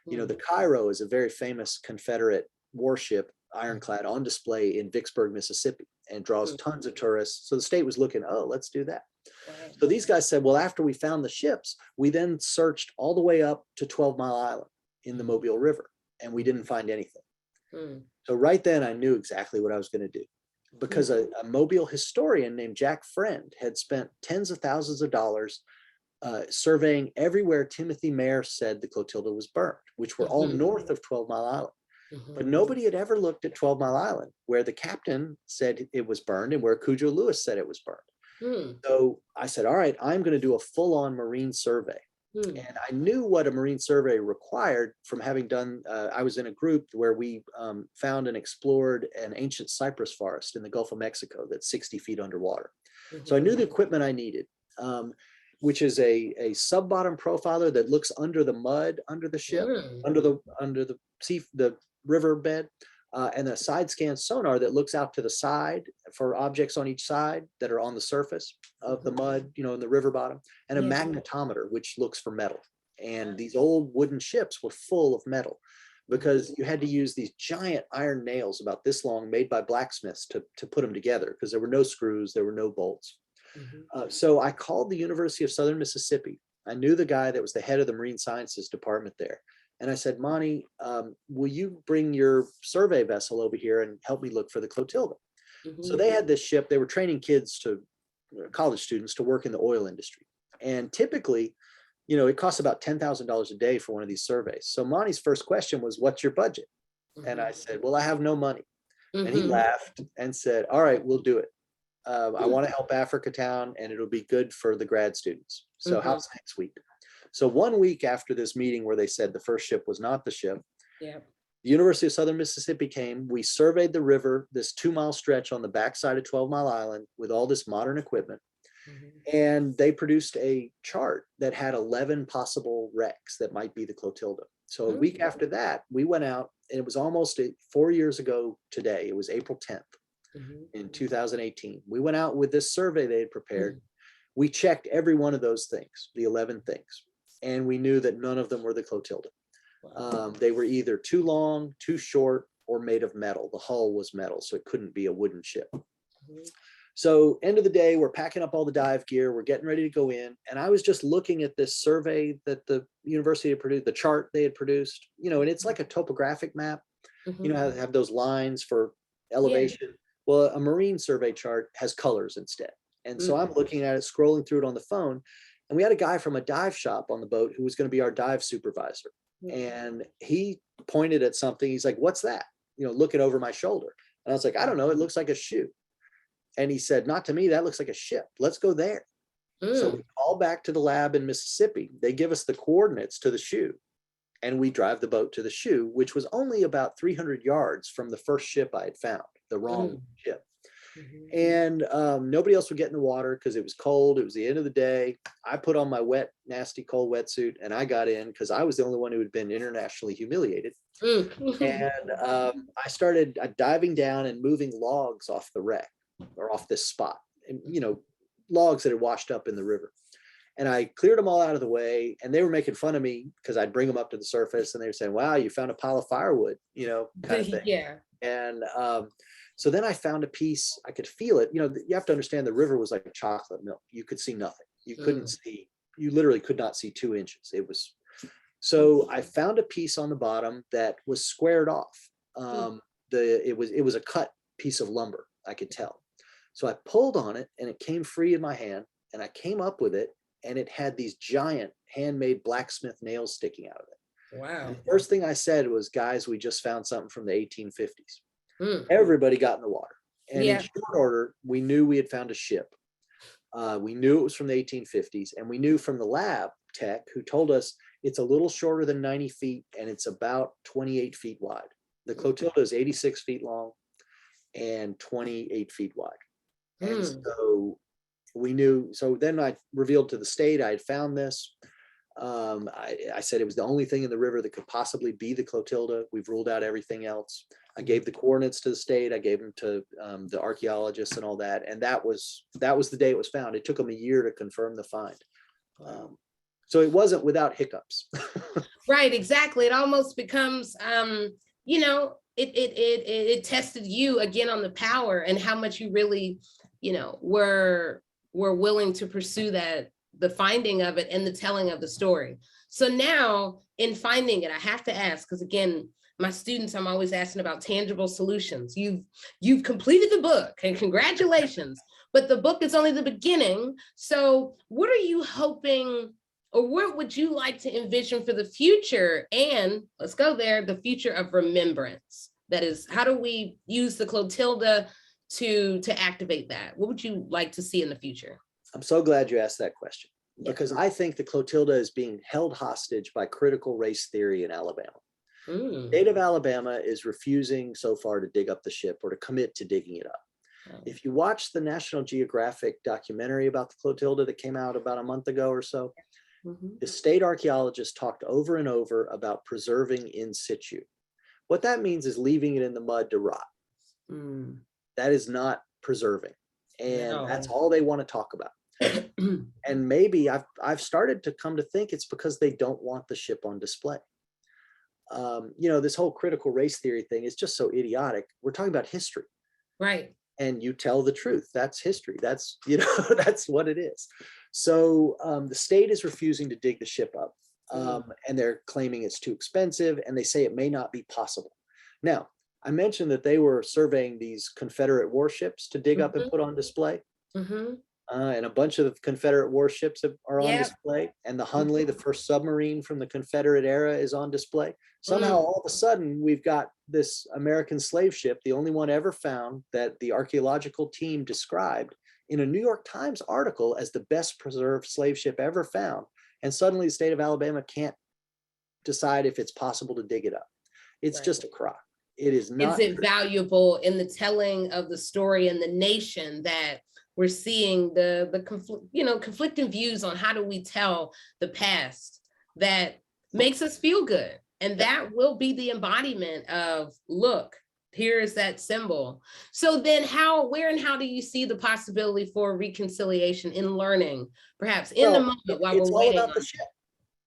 You know, the Cairo is a very famous Confederate warship ironclad on display in Vicksburg, Mississippi, and draws tons of tourists. So the state was looking, oh, let's do that. Right. So these guys said, well, after we found the ships, we then searched all the way up to 12 Mile Island in the Mobile River, and we didn't find anything. So right then I knew exactly what I was going to do, because a Mobile historian named Jack Friend had spent tens of thousands of dollars surveying everywhere Timothy Mayer said the Clotilda was burned, which were all north of 12 Mile Island. But nobody had ever looked at 12 Mile Island, where the captain said it was burned and where Cujo Lewis said it was burned. So I said, all right, I'm going to do a full-on marine survey. And I knew what a marine survey required from having done, I was in a group where we found and explored an ancient cypress forest in the Gulf of Mexico that's 60 feet underwater. So I knew the equipment I needed, which is a sub-bottom profiler that looks under the mud, under the ship, under the sea, the riverbed, and a side scan sonar that looks out to the side for objects on each side that are on the surface of the mud, you know, in the river bottom, and a magnetometer, which looks for metal. And these old wooden ships were full of metal because you had to use these giant iron nails about this long made by blacksmiths to put them together, because there were no screws, there were no bolts. So I called the University of Southern Mississippi. I knew the guy that was the head of the marine sciences department there. And I said, Monty, will you bring your survey vessel over here and help me look for the Clotilda? So they had this ship. They were training kids, college students, to work in the oil industry. And typically, you know, it costs about $10,000 a day for one of these surveys. So Monty's first question was, what's your budget? And I said, well, I have no money. And he laughed and said, all right, we'll do it. I want to help Africatown, and it'll be good for the grad students. So how's next week? So 1 week after this meeting where they said the first ship was not the ship, the University of Southern Mississippi came. We surveyed the river, this 2-mile stretch on the backside of 12 Mile Island with all this modern equipment. And they produced a chart that had 11 possible wrecks that might be the Clotilda. So a week after that, we went out, and it was almost 4 years ago today. It was April 10th in 2018. We went out with this survey they had prepared. We checked every one of those things, the 11 things. And we knew that none of them were the Clotilda. They were either too long, too short, or made of metal. The hull was metal, so it couldn't be a wooden ship. So end of the day, we're packing up all the dive gear. We're getting ready to go in. And I was just looking at this survey that the university had produced, the chart they had produced, you know, and it's like a topographic map. You know how they have those lines for elevation? Well, a marine survey chart has colors instead. And so I'm looking at it, scrolling through it on the phone. And we had a guy from a dive shop on the boat who was going to be our dive supervisor. And he pointed at something. He's like, what's that? You know, looking over my shoulder. And I was like, I don't know. It looks like a shoe. And he said, not to me. That looks like a ship. Let's go there. So we call back to the lab in Mississippi. They give us the coordinates to the shoe. And we drive the boat to the shoe, which was only about 300 yards from the first ship I had found, the wrong ship. And nobody else would get in the water because it was cold. It was the end of the day. I put on my wet, nasty, cold wetsuit, and I got in because I was the only one who had been internationally humiliated. And I started diving down and moving logs off the wreck, or off this spot, and, you know, logs that had washed up in the river. And I cleared them all out of the way, and they were making fun of me because I'd bring them up to the surface, and they were saying, wow, you found a pile of firewood, you know, kind of thing. And so then I found a piece, I could feel it. You know, you have to understand the river was like chocolate milk. You could see nothing. You couldn't see, you literally could not see 2 inches. It was So I found a piece on the bottom that was squared off. It was a cut piece of lumber, I could tell. So I pulled on it and it came free in my hand, and I came up with it, and it had these giant handmade blacksmith nails sticking out of it. Wow. And the first thing I said was, guys, we just found something from the 1850s. Mm. Everybody got in the water. And Yeah. in short order, we knew we had found a ship. We knew it was from the 1850s, and we knew from the lab tech who told us it's a little shorter than 90 feet and it's about 28 feet wide. The Clotilda is 86 feet long and 28 feet wide. And so we knew, so then I revealed to the state I had found this. I said it was the only thing in the river that could possibly be the Clotilda. We've ruled out everything else. I gave the coordinates to the state. I gave them to the archaeologists and all that. And that was the day it was found. It took them a year to confirm the find. So it wasn't without hiccups. Right, exactly. It almost becomes, you know, it tested you again on the power and how much you really, you know, were willing to pursue that, the finding of it and the telling of the story. So now in finding it, I have to ask, because again, my students, I'm always asking about tangible solutions. You've completed the book, and congratulations, but the book is only the beginning. So what are you hoping, or what would you like to envision for the future? And let's go there, the future of remembrance. That is, how do we use the Clotilda to activate that? What would you like to see in the future? I'm so glad you asked that question, because I think the Clotilda is being held hostage by critical race theory in Alabama. The state of Alabama is refusing so far to dig up the ship or to commit to digging it up. If you watch the National Geographic documentary about the Clotilda that came out about a month ago or so, the state archaeologists talked over and over about preserving in situ. What that means is leaving it in the mud to rot. That is not preserving. And that's all they want to talk about. And maybe I've started to come to think it's because they don't want the ship on display. You know, this whole critical race theory thing is just so idiotic. We're talking about history. Right. And you tell the truth. That's history. That's, you know, that's what it is. So the state is refusing to dig the ship up. And they're claiming it's too expensive, and they say it may not be possible. Now, I mentioned that they were surveying these Confederate warships to dig up and put on display. And a bunch of Confederate warships are on display. And the Hunley, the first submarine from the Confederate era, is on display. Somehow, all of a sudden, we've got this American slave ship, the only one ever found, that the archaeological team described in a New York Times article as the best preserved slave ship ever found. And suddenly the state of Alabama can't decide if it's possible to dig it up. It's just a crock. It is not. Is it valuable in the telling of the story and the nation that we're seeing the conflicting views on how do we tell the past that makes us feel good? And that will be the embodiment of, look, here is that symbol. So then where and how do you see the possibility for reconciliation in learning, perhaps in the moment while we're waiting? All about the ship.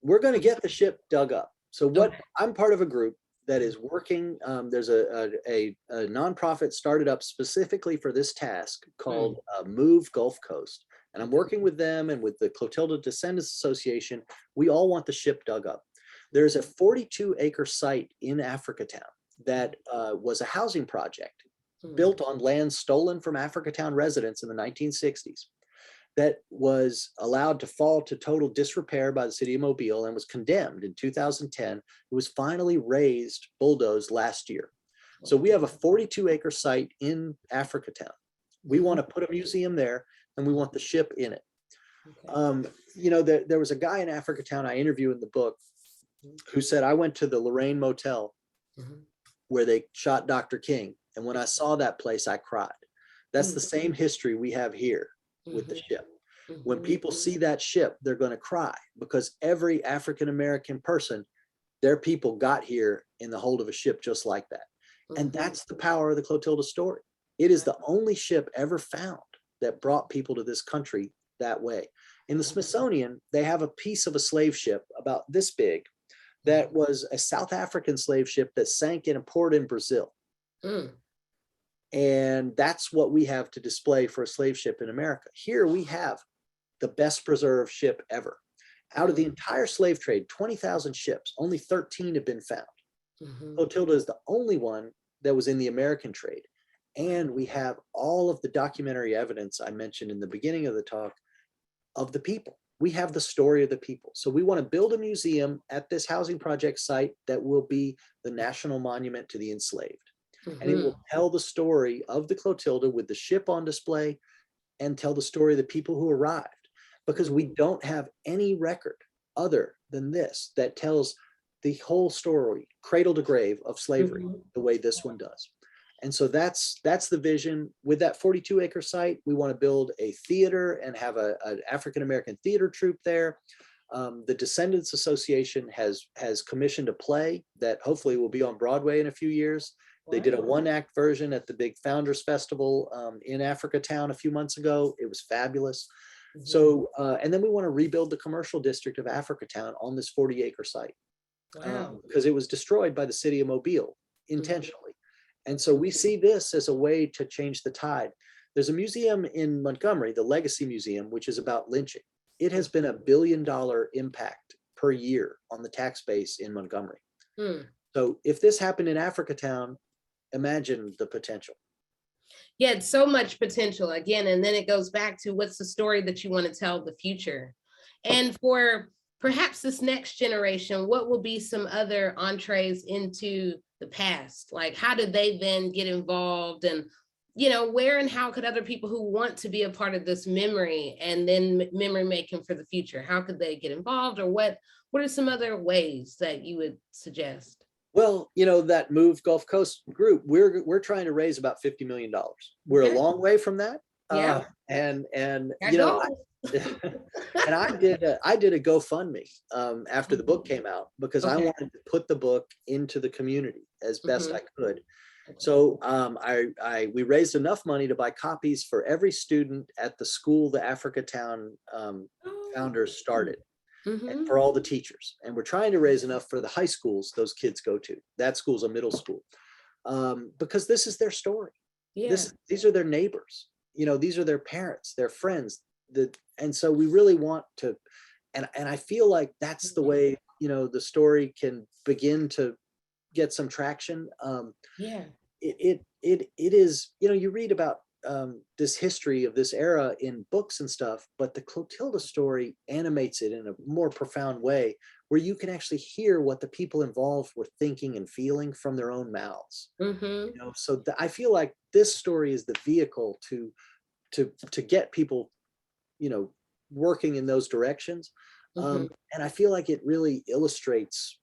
We're going to get the ship dug up. So I'm part of a group that is working. There's a nonprofit started up specifically for this task called Move Gulf Coast. And I'm working with them and with the Clotilda Descendants Association. We all want the ship dug up. There's a 42-acre site in Africatown that was a housing project built on land stolen from Africatown residents in the 1960s that was allowed to fall to total disrepair by the city of Mobile and was condemned in 2010. It was finally bulldozed last year. So we have a 42-acre site in Africatown. We want to put a museum there, and we want the ship in it. You know, there was a guy in Africatown I interview in the book who said, I went to the Lorraine Motel where they shot Dr. King. And when I saw that place, I cried. That's the same history we have here with the ship. When people see that ship, they're going to cry, because every African-American person, their people got here in the hold of a ship just like that. And that's the power of the Clotilda story. It is the only ship ever found that brought people to this country that way. In the Smithsonian, they have a piece of a slave ship about this big that was a South African slave ship that sank in a port in Brazil. And that's what we have to display for a slave ship in America. Here we have the best preserved ship ever. Out of the entire slave trade, 20,000 ships, only 13 have been found. Clotilda is the only one that was in the American trade. And we have all of the documentary evidence I mentioned in the beginning of the talk of the people. We have the story of the people. So we want to build a museum at this housing project site that will be the national monument to the enslaved. And it will tell the story of the Clotilda with the ship on display and tell the story of the people who arrived, because we don't have any record other than this that tells the whole story, cradle to grave, of slavery the way this one does. And so that's the vision. With that 42-acre site, we want to build a theater and have an African-American theater troupe there. The Descendants Association has commissioned a play that hopefully will be on Broadway in a few years. They did a one-act version at the big Founders Festival in Africatown a few months ago. It was fabulous. So, and then we want to rebuild the commercial district of Africatown on this 40-acre site. Because it was destroyed by the city of Mobile intentionally. And so we see this as a way to change the tide. There's a museum in Montgomery, the Legacy Museum, which is about lynching. It has been $1 billion impact per year on the tax base in Montgomery. So if this happened in Africatown, imagine the potential. Yeah, it's so much potential again. And then it goes back to what's the story that you want to tell the future. And for perhaps this next generation, what will be some other entrees into the past? Like, how did they then get involved? And, you know, where and how could other people who want to be a part of this memory and then memory making for the future, how could they get involved? Or what are some other ways that you would suggest? Well, you know, that Move Gulf Coast group, we're trying to raise about $50 million. We're a long way from that. And you know, and I did a GoFundMe after the book came out, because I wanted to put the book into the community as best I could. So we raised enough money to buy copies for every student at the school the Africatown founders started, and for all the teachers. And we're trying to raise enough for the high schools those kids go to. That school's a middle school, because this is their story. These are their neighbors. You know, these are their parents, their friends. And so we really want to, and I feel like that's the way, you know, the story can begin to get some traction. It is, you know, you read about this history of this era in books and stuff, but the Clotilda story animates it in a more profound way, where you can actually hear what the people involved were thinking and feeling from their own mouths. You know, so I feel like this story is the vehicle to get people, you know, working in those directions. And I feel like it really illustrates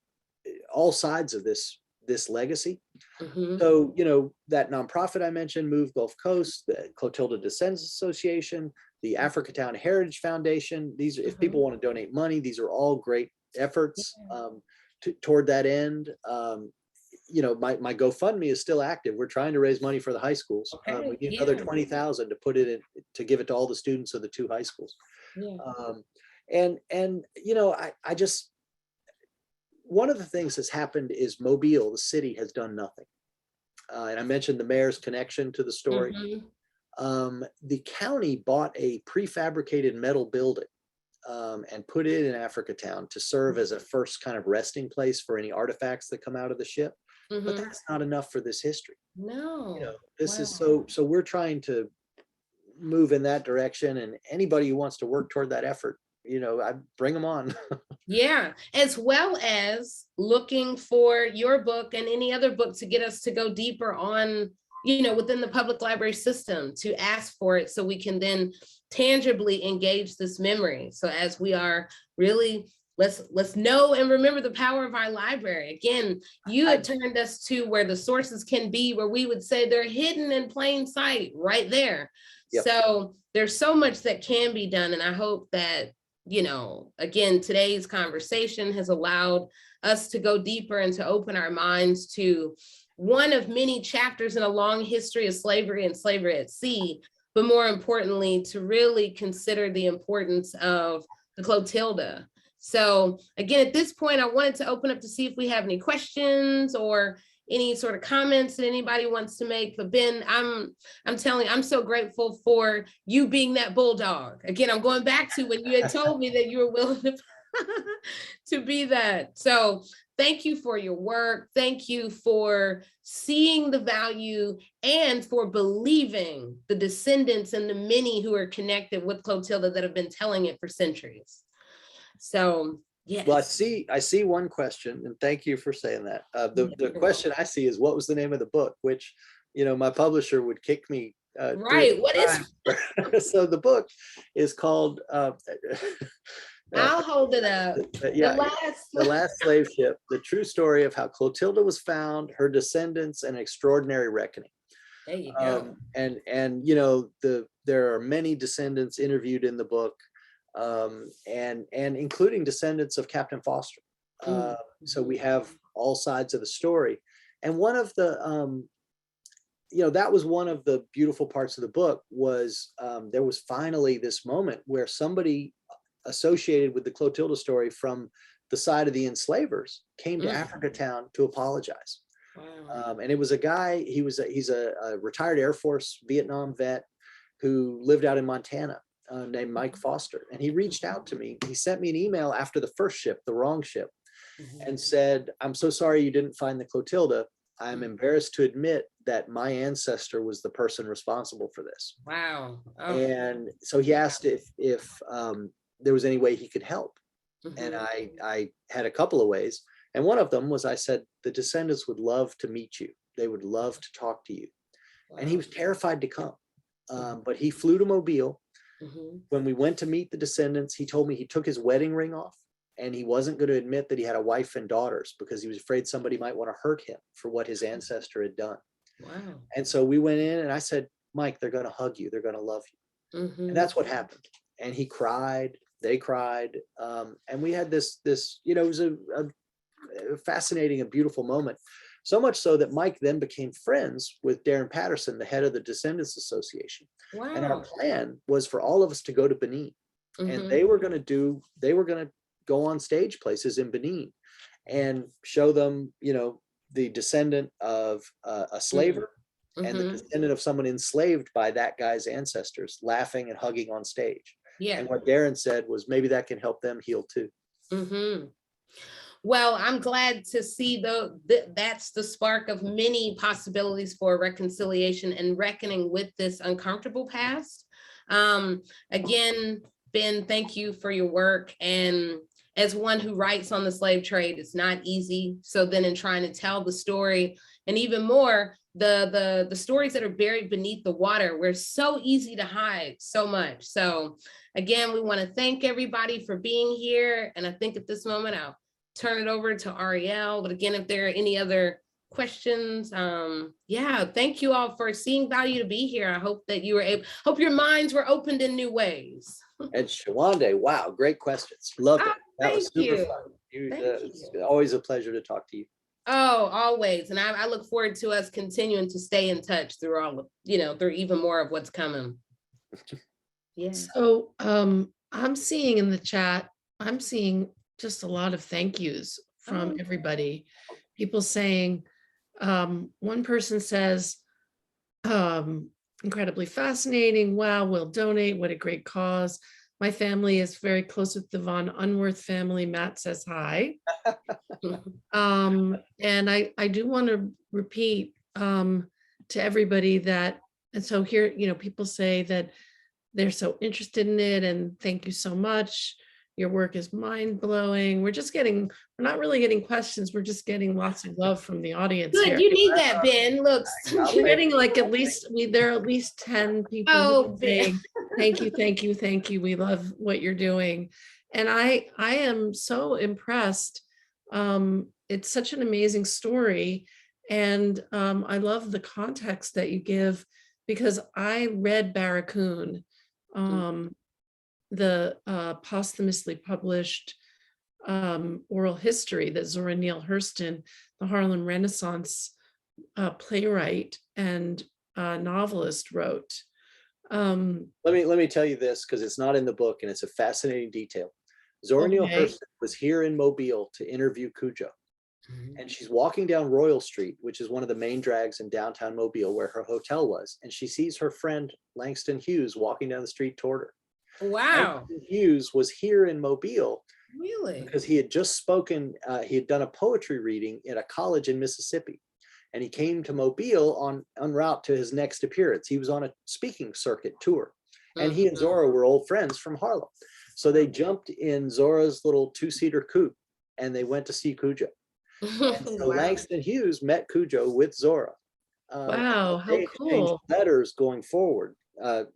all sides of this legacy. So, you know, that nonprofit I mentioned, Move Gulf Coast, the Clotilda Descendants Association, the Africatown Heritage Foundation, these, if people want to donate money, these are all great efforts toward that end. You know, my GoFundMe is still active. We're trying to raise money for the high schools. We need another 20,000 to put it in, to give it to all the students of the 2 high schools. And you know, I just, one of the things that's happened is Mobile, the city, has done nothing. And I mentioned the mayor's connection to the story. The county bought a prefabricated metal building and put it in Africatown to serve as a first kind of resting place for any artifacts that come out of the ship. But that's not enough for this history. You know, this is so we're trying to move in that direction, and anybody who wants to work toward that effort, you know, I bring them on. As well as looking for your book and any other book to get us to go deeper on, you know, within the public library system, to ask for it so we can then tangibly engage this memory. So as we are really, let's know and remember the power of our library. Again, you had turned us to where the sources can be, where we would say they're hidden in plain sight right there. So there's so much that can be done. And I hope that, you know, again, today's conversation has allowed us to go deeper and to open our minds to one of many chapters in a long history of slavery and slavery at sea, but more importantly, to really consider the importance of the Clotilda. So again, at this point, I wanted to open up to see if we have any questions or any sort of comments that anybody wants to make. But Ben, I'm telling you, I'm so grateful for you being that bulldog. Again, I'm going back to when you had told me that you were willing to to be that. So thank you for your work. Thank you for seeing the value and for believing the descendants and the many who are connected with Clotilda that have been telling it for centuries. So yes. Well, I see one question, and thank you for saying that. The question I see is, what was the name of the book? Which, my publisher would kick me. Right. What is? So the book is called. I'll hold it up. Yeah, the last slave ship: the true story of how Clotilda was found, her descendants, and extraordinary reckoning. There you go. And there are many descendants interviewed in the book. And including descendants of Captain Foster. So we have all sides of the story. And one of the, that was one of the beautiful parts of the book was there was finally this moment where somebody associated with the Clotilda story from the side of the enslavers came to Africatown to apologize. Wow. And it was a guy, he's a retired Air Force Vietnam vet who lived out in Montana. Named Mike Foster, and he reached out to me. He sent me an email after the first ship, the wrong ship, and said, "I'm so sorry you didn't find the Clotilda. I'm embarrassed to admit that my ancestor was the person responsible for this." Wow. Oh. And so he asked if there was any way he could help, and I had a couple of ways, and one of them was I said the descendants would love to meet you. They would love to talk to you, and he was terrified to come, but he flew to Mobile. When we went to meet the descendants, he told me he took his wedding ring off and he wasn't going to admit that he had a wife and daughters because he was afraid somebody might want to hurt him for what his ancestor had done. Wow. And so we went in and I said, "Mike, they're going to hug you. They're going to love you." And that's what happened. And he cried, they cried. And we had this, it was a fascinating and beautiful moment. So much so that Mike then became friends with Darren Patterson, the head of the Descendants Association. Wow. And our plan was for all of us to go to Benin. And they were going to go on stage places in Benin and show them, the descendant of a slaver and the descendant of someone enslaved by that guy's ancestors laughing and hugging on stage. Yeah. And what Darren said was maybe that can help them heal too. Well, I'm glad to see that's the spark of many possibilities for reconciliation and reckoning with this uncomfortable past. Again, Ben, thank you for your work. And as one who writes on the slave trade, it's not easy. So then in trying to tell the story, and even more, the stories that are buried beneath the water, where it's so easy to hide so much. So again, we want to thank everybody for being here. And I think at this moment, I'll turn it over to Ariel. But again, if there are any other questions, thank you all for seeing value to be here. I hope that you were hope your minds were opened in new ways. And Sowande, wow, great questions. Loved it. That was super fun. It's always a pleasure to talk to you. Oh, always. And I look forward to us continuing to stay in touch through all of, through even more of what's coming. Yeah. So I'm seeing in the chat, I'm seeing just a lot of thank yous from everybody. People saying, one person says, incredibly fascinating. Wow, we'll donate. What a great cause. My family is very close with the Von Unworth family. Matt says hi. And I do want to repeat to everybody that, and so here, people say that they're so interested in it and thank you so much. Your work is mind-blowing. We're not really getting questions. We're just getting lots of love from the audience. Good, here. you need that, Ben. Look, We're getting like there are at least 10 people saying, thank you. We love what you're doing. And I am so impressed. It's such an amazing story. And I love the context that you give, because I read Barracoon, the posthumously published oral history that Zora Neale Hurston, the Harlem Renaissance playwright and novelist, wrote. Let me tell you this, because it's not in the book and it's a fascinating detail. Zora Neale Hurston was here in Mobile to interview Cujo. And she's walking down Royal Street, which is one of the main drags in downtown Mobile where her hotel was. And she sees her friend Langston Hughes walking down the street toward her. Wow. Langston Hughes was here in Mobile Really? because he had just spoken, he had done a poetry reading at a college in Mississippi. And he came to Mobile en route to his next appearance. He was on a speaking circuit tour. And he and Zora were old friends from Harlem. So they jumped in Zora's little two-seater coupe and they went to see Cujo. And so Wow. Langston Hughes met Cujo with Zora. Wow, how They exchanged cool. letters going forward. Oh,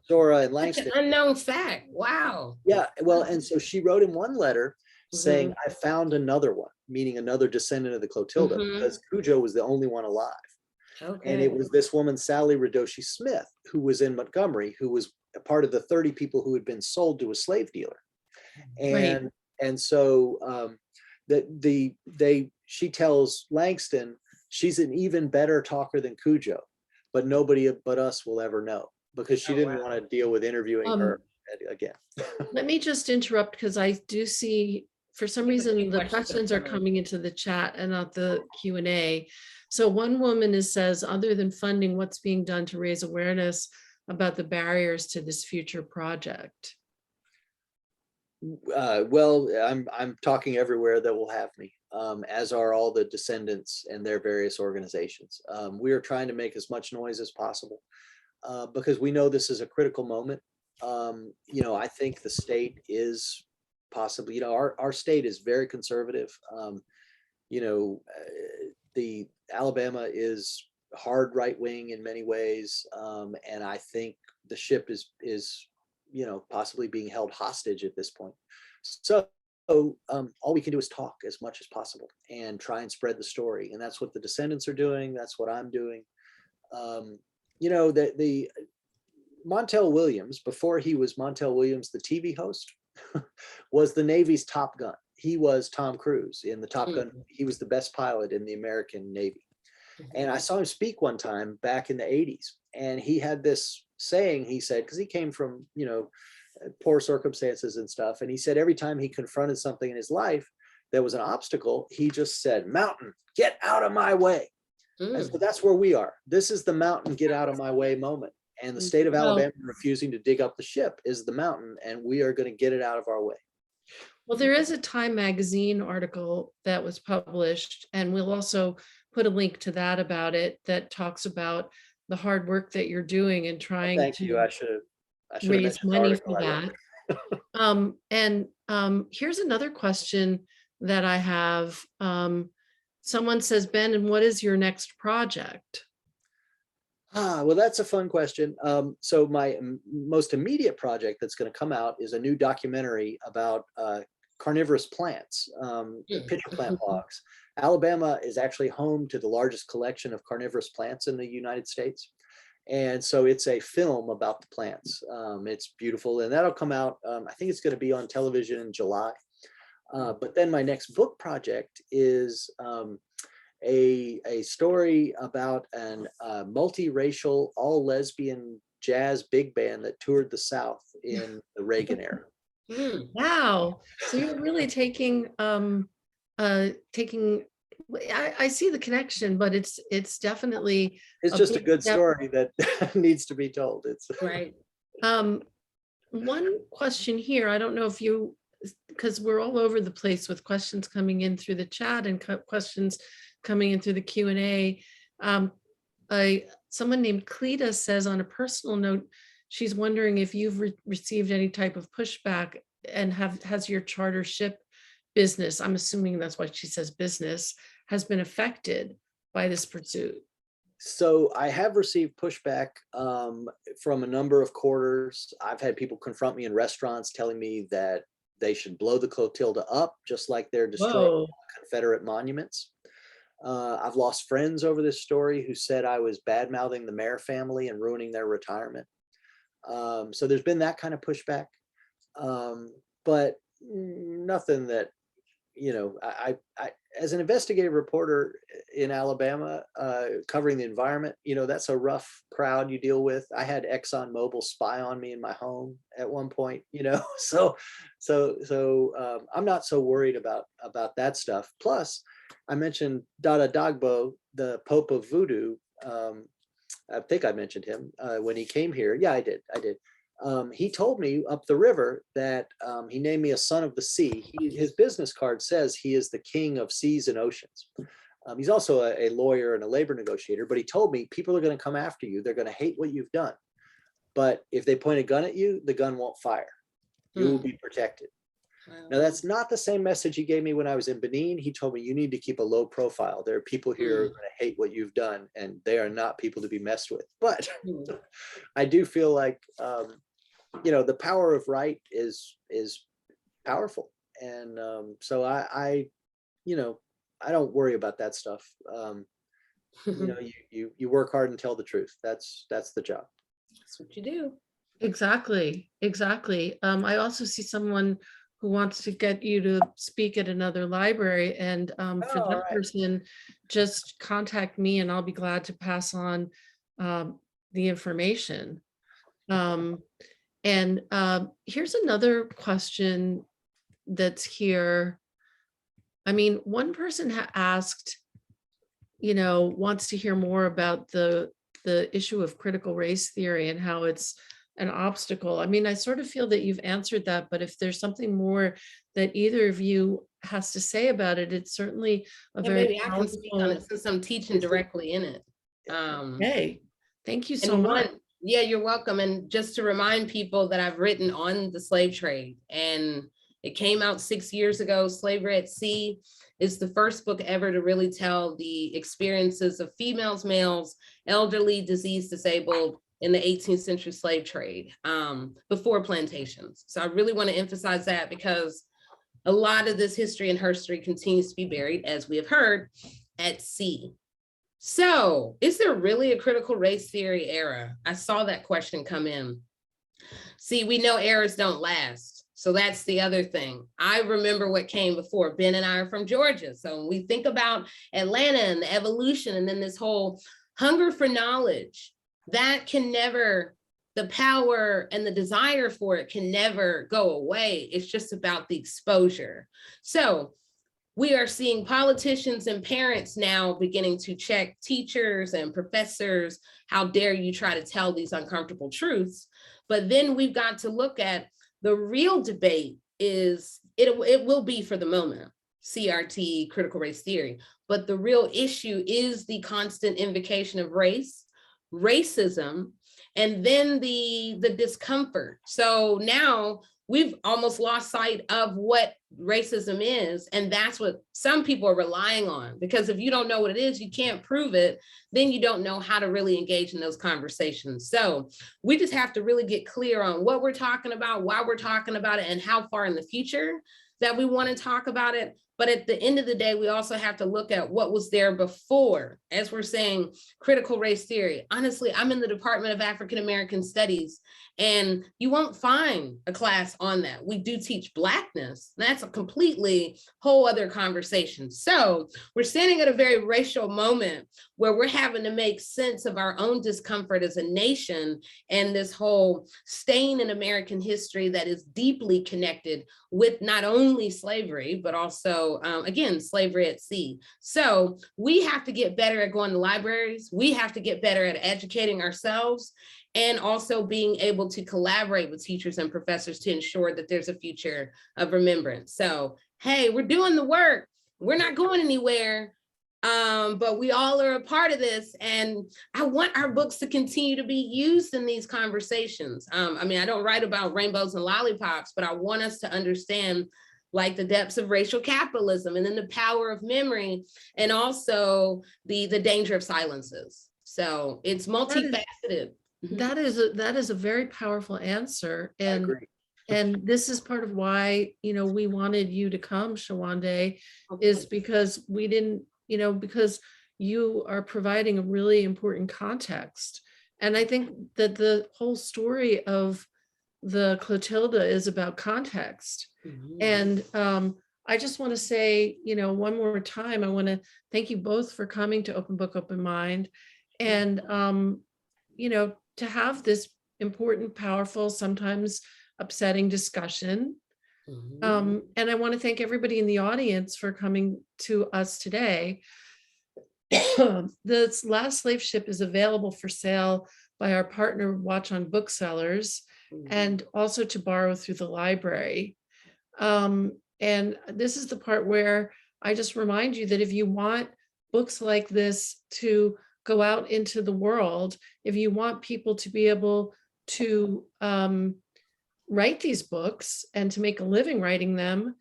Zora and such Langston. an unknown fact. Wow. Yeah, well, and so she wrote him one letter saying, Mhm. I found another one, meaning another descendant of the Clotilda, Mhm. because Cujo was the only one alive. Okay. And it was this woman, Sally Radoshi Smith, who was in Montgomery, who was a part of the 30 people who had been sold to a slave dealer. Right. And so she tells Langston she's an even better talker than Cujo, but nobody but us will ever know, because she Oh, didn't wow. want to deal with interviewing her again. Let me just interrupt because I do see, for some We have a few reason, the questions questions are coming. coming into the chat and not the Q&A. So one woman says, other than funding, what's being done to raise awareness about the barriers to this future project? Well, I'm talking everywhere that will have me, as are all the descendants and their various organizations. We are trying to make as much noise as possible, because we know this is a critical moment. I think the state is possibly, our state is very conservative. The Alabama is hard right wing in many ways, and I think the ship is possibly being held hostage at this point. So all we can do is talk as much as possible and try and spread the story, and that's what the descendants are doing. That's what I'm doing. The Montel Williams, before he was Montel Williams, the TV host, was the Navy's Top Gun. He was Tom Cruise in the Top Gun. He was the best pilot in the American Navy. And I saw him speak one time back in the 80s. And he had this saying, he said, because he came from, poor circumstances and stuff. And he said every time he confronted something in his life that was an obstacle, he just said, mountain, get out of my way. And so that's where we are. This is the mountain, get out of my way moment. And the state of Alabama refusing to dig up the ship is the mountain, and we are going to get it out of our way. Well, there is a Time magazine article that was published, and we'll also put a link to that about it, that talks about the hard work that you're doing and trying Thank you. to I should have raise mentioned the money article for I wrote. that. Here's another question that I have. Someone says, Ben, and what is your next project? Well, that's a fun question. So my most immediate project that's going to come out is a new documentary about carnivorous plants, pitcher plant logs. Alabama is actually home to the largest collection of carnivorous plants in the United States. And so it's a film about the plants. It's beautiful, and that'll come out. I think it's going to be on television in July. But then my next book project is a story about an multiracial, all lesbian jazz big band that toured the South in the Reagan era. Wow. So you're really taking I see the connection, but it's definitely It's just a big good step. story that needs to be told. It's Right. One question here, I don't know if you, because we're all over the place with questions coming in through the chat and questions coming in through the Q&A. Someone named Cleta says, on a personal note, she's wondering if you've received any type of pushback, and has your charter ship business, I'm assuming that's why she says business, has been affected by this pursuit. So I have received pushback from a number of quarters. I've had people confront me in restaurants telling me that they should blow the Clotilda up, just like they're destroying Confederate monuments. I've lost friends over this story who said I was bad-mouthing the Mayer family and ruining their retirement. So there's been that kind of pushback, but nothing that, I as an investigative reporter in Alabama, covering the environment, that's a rough crowd you deal with. I had ExxonMobil spy on me in my home at one point, so I'm not so worried about that stuff. Plus, I mentioned Dada Dagbo, the Pope of Voodoo. I think I mentioned him when he came here. Yeah, I did. he told me up the river that he named me a son of the sea. His business card says he is the king of seas and oceans. He's also a lawyer and a labor negotiator, but he told me people are going to come after you. They're going to hate what you've done. But if they point a gun at you, the gun won't fire. You will be protected. Now, that's not the same message he gave me when I was in Benin. He told me you need to keep a low profile. There are people here who are going to hate what you've done, and they are not people to be messed with. But I do feel like, the power of right is powerful. And so I don't worry about that stuff. You work hard and tell the truth. That's the job. That's what you do. Exactly. I also see someone who wants to get you to speak at another library, and for that person, just contact me and I'll be glad to pass on the information. And here's another question that's here. I mean, one person asked, wants to hear more about the issue of critical race theory and how it's an obstacle. I mean, I sort of feel that you've answered that, but if there's something more that either of you has to say about it, it's certainly a very maybe I can speak on it since I'm teaching directly in it. Hey, thank you so much. Yeah, you're welcome. And just to remind people that I've written on the slave trade, and it came out 6 years ago. Slavery at Sea is the first book ever to really tell the experiences of females, males, elderly, diseased, disabled in the 18th century slave trade before plantations. So I really want to emphasize that, because a lot of this history and herstory continues to be buried, as we have heard, at sea. So is there really a critical race theory era? I saw that question come in. See, we know eras don't last. So that's the other thing. I remember what came before. Ben and I are from Georgia. So when we think about Atlanta and the evolution, and then this whole hunger for knowledge, that can never, the power and the desire for it can never go away. It's just about the exposure. So we are seeing politicians and parents now beginning to check teachers and professors. How dare you try to tell these uncomfortable truths? But then we've got to look at the real debate is, it will be for the moment, CRT, critical race theory. But the real issue is the constant invocation of race, racism, and then the discomfort. So now we've almost lost sight of what racism is. And that's what some people are relying on, because if you don't know what it is, you can't prove it, then you don't know how to really engage in those conversations. So we just have to really get clear on what we're talking about, why we're talking about it, and how far in the future that we want to talk about it. But at the end of the day, we also have to look at what was there before, as we're saying, critical race theory. Honestly, I'm in the Department of African American Studies, and you won't find a class on that. We do teach Blackness. That's a completely whole other conversation. So we're standing at a very racial moment where we're having to make sense of our own discomfort as a nation, and this whole stain in American history that is deeply connected with not only slavery, but also, again, slavery at sea. So we have to get better at going to libraries. We have to get better at educating ourselves, and also being able to collaborate with teachers and professors to ensure that there's a future of remembrance. So, hey, we're doing the work. We're not going anywhere, but we all are a part of this. And I want our books to continue to be used in these conversations. I mean, I don't write about rainbows and lollipops, but I want us to understand like the depths of racial capitalism, and then the power of memory, and also the danger of silences. So it's multifaceted. That is a very powerful answer. And this is part of why, we wanted you to come, Sowande, is because we didn't, because you are providing a really important context. And I think that the whole story of the Clotilda is about context. And I just want to say, one more time, I want to thank you both for coming to Open Book, Open Mind, and, to have this important, powerful, sometimes upsetting discussion. And I want to thank everybody in the audience for coming to us today. The Last Slave Ship is available for sale by our partner Watch on Booksellers. and also to borrow through the library. And this is the part where I just remind you that if you want books like this to go out into the world, if you want people to be able to write these books and to make a living writing them,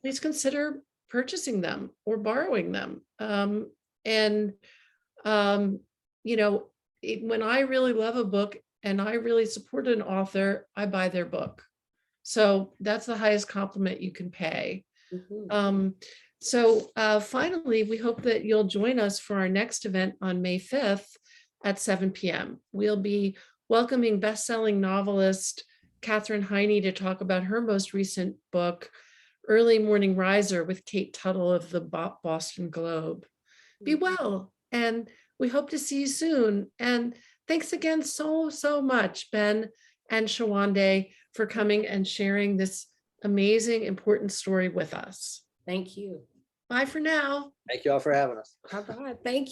please consider purchasing them or borrowing them. When I really love a book and I really support an author, I buy their book. So that's the highest compliment you can pay. Finally, we hope that you'll join us for our next event on May 5th at 7 p.m. We'll be welcoming best-selling novelist Katherine Heine to talk about her most recent book, Early Morning Riser, with Kate Tuttle of the Boston Globe. Be well, and we hope to see you soon. And thanks again so much, Ben and Sowande, for coming and sharing this amazing, important story with us. Thank you. Bye for now. Thank you all for having us. Bye-bye. Thank you.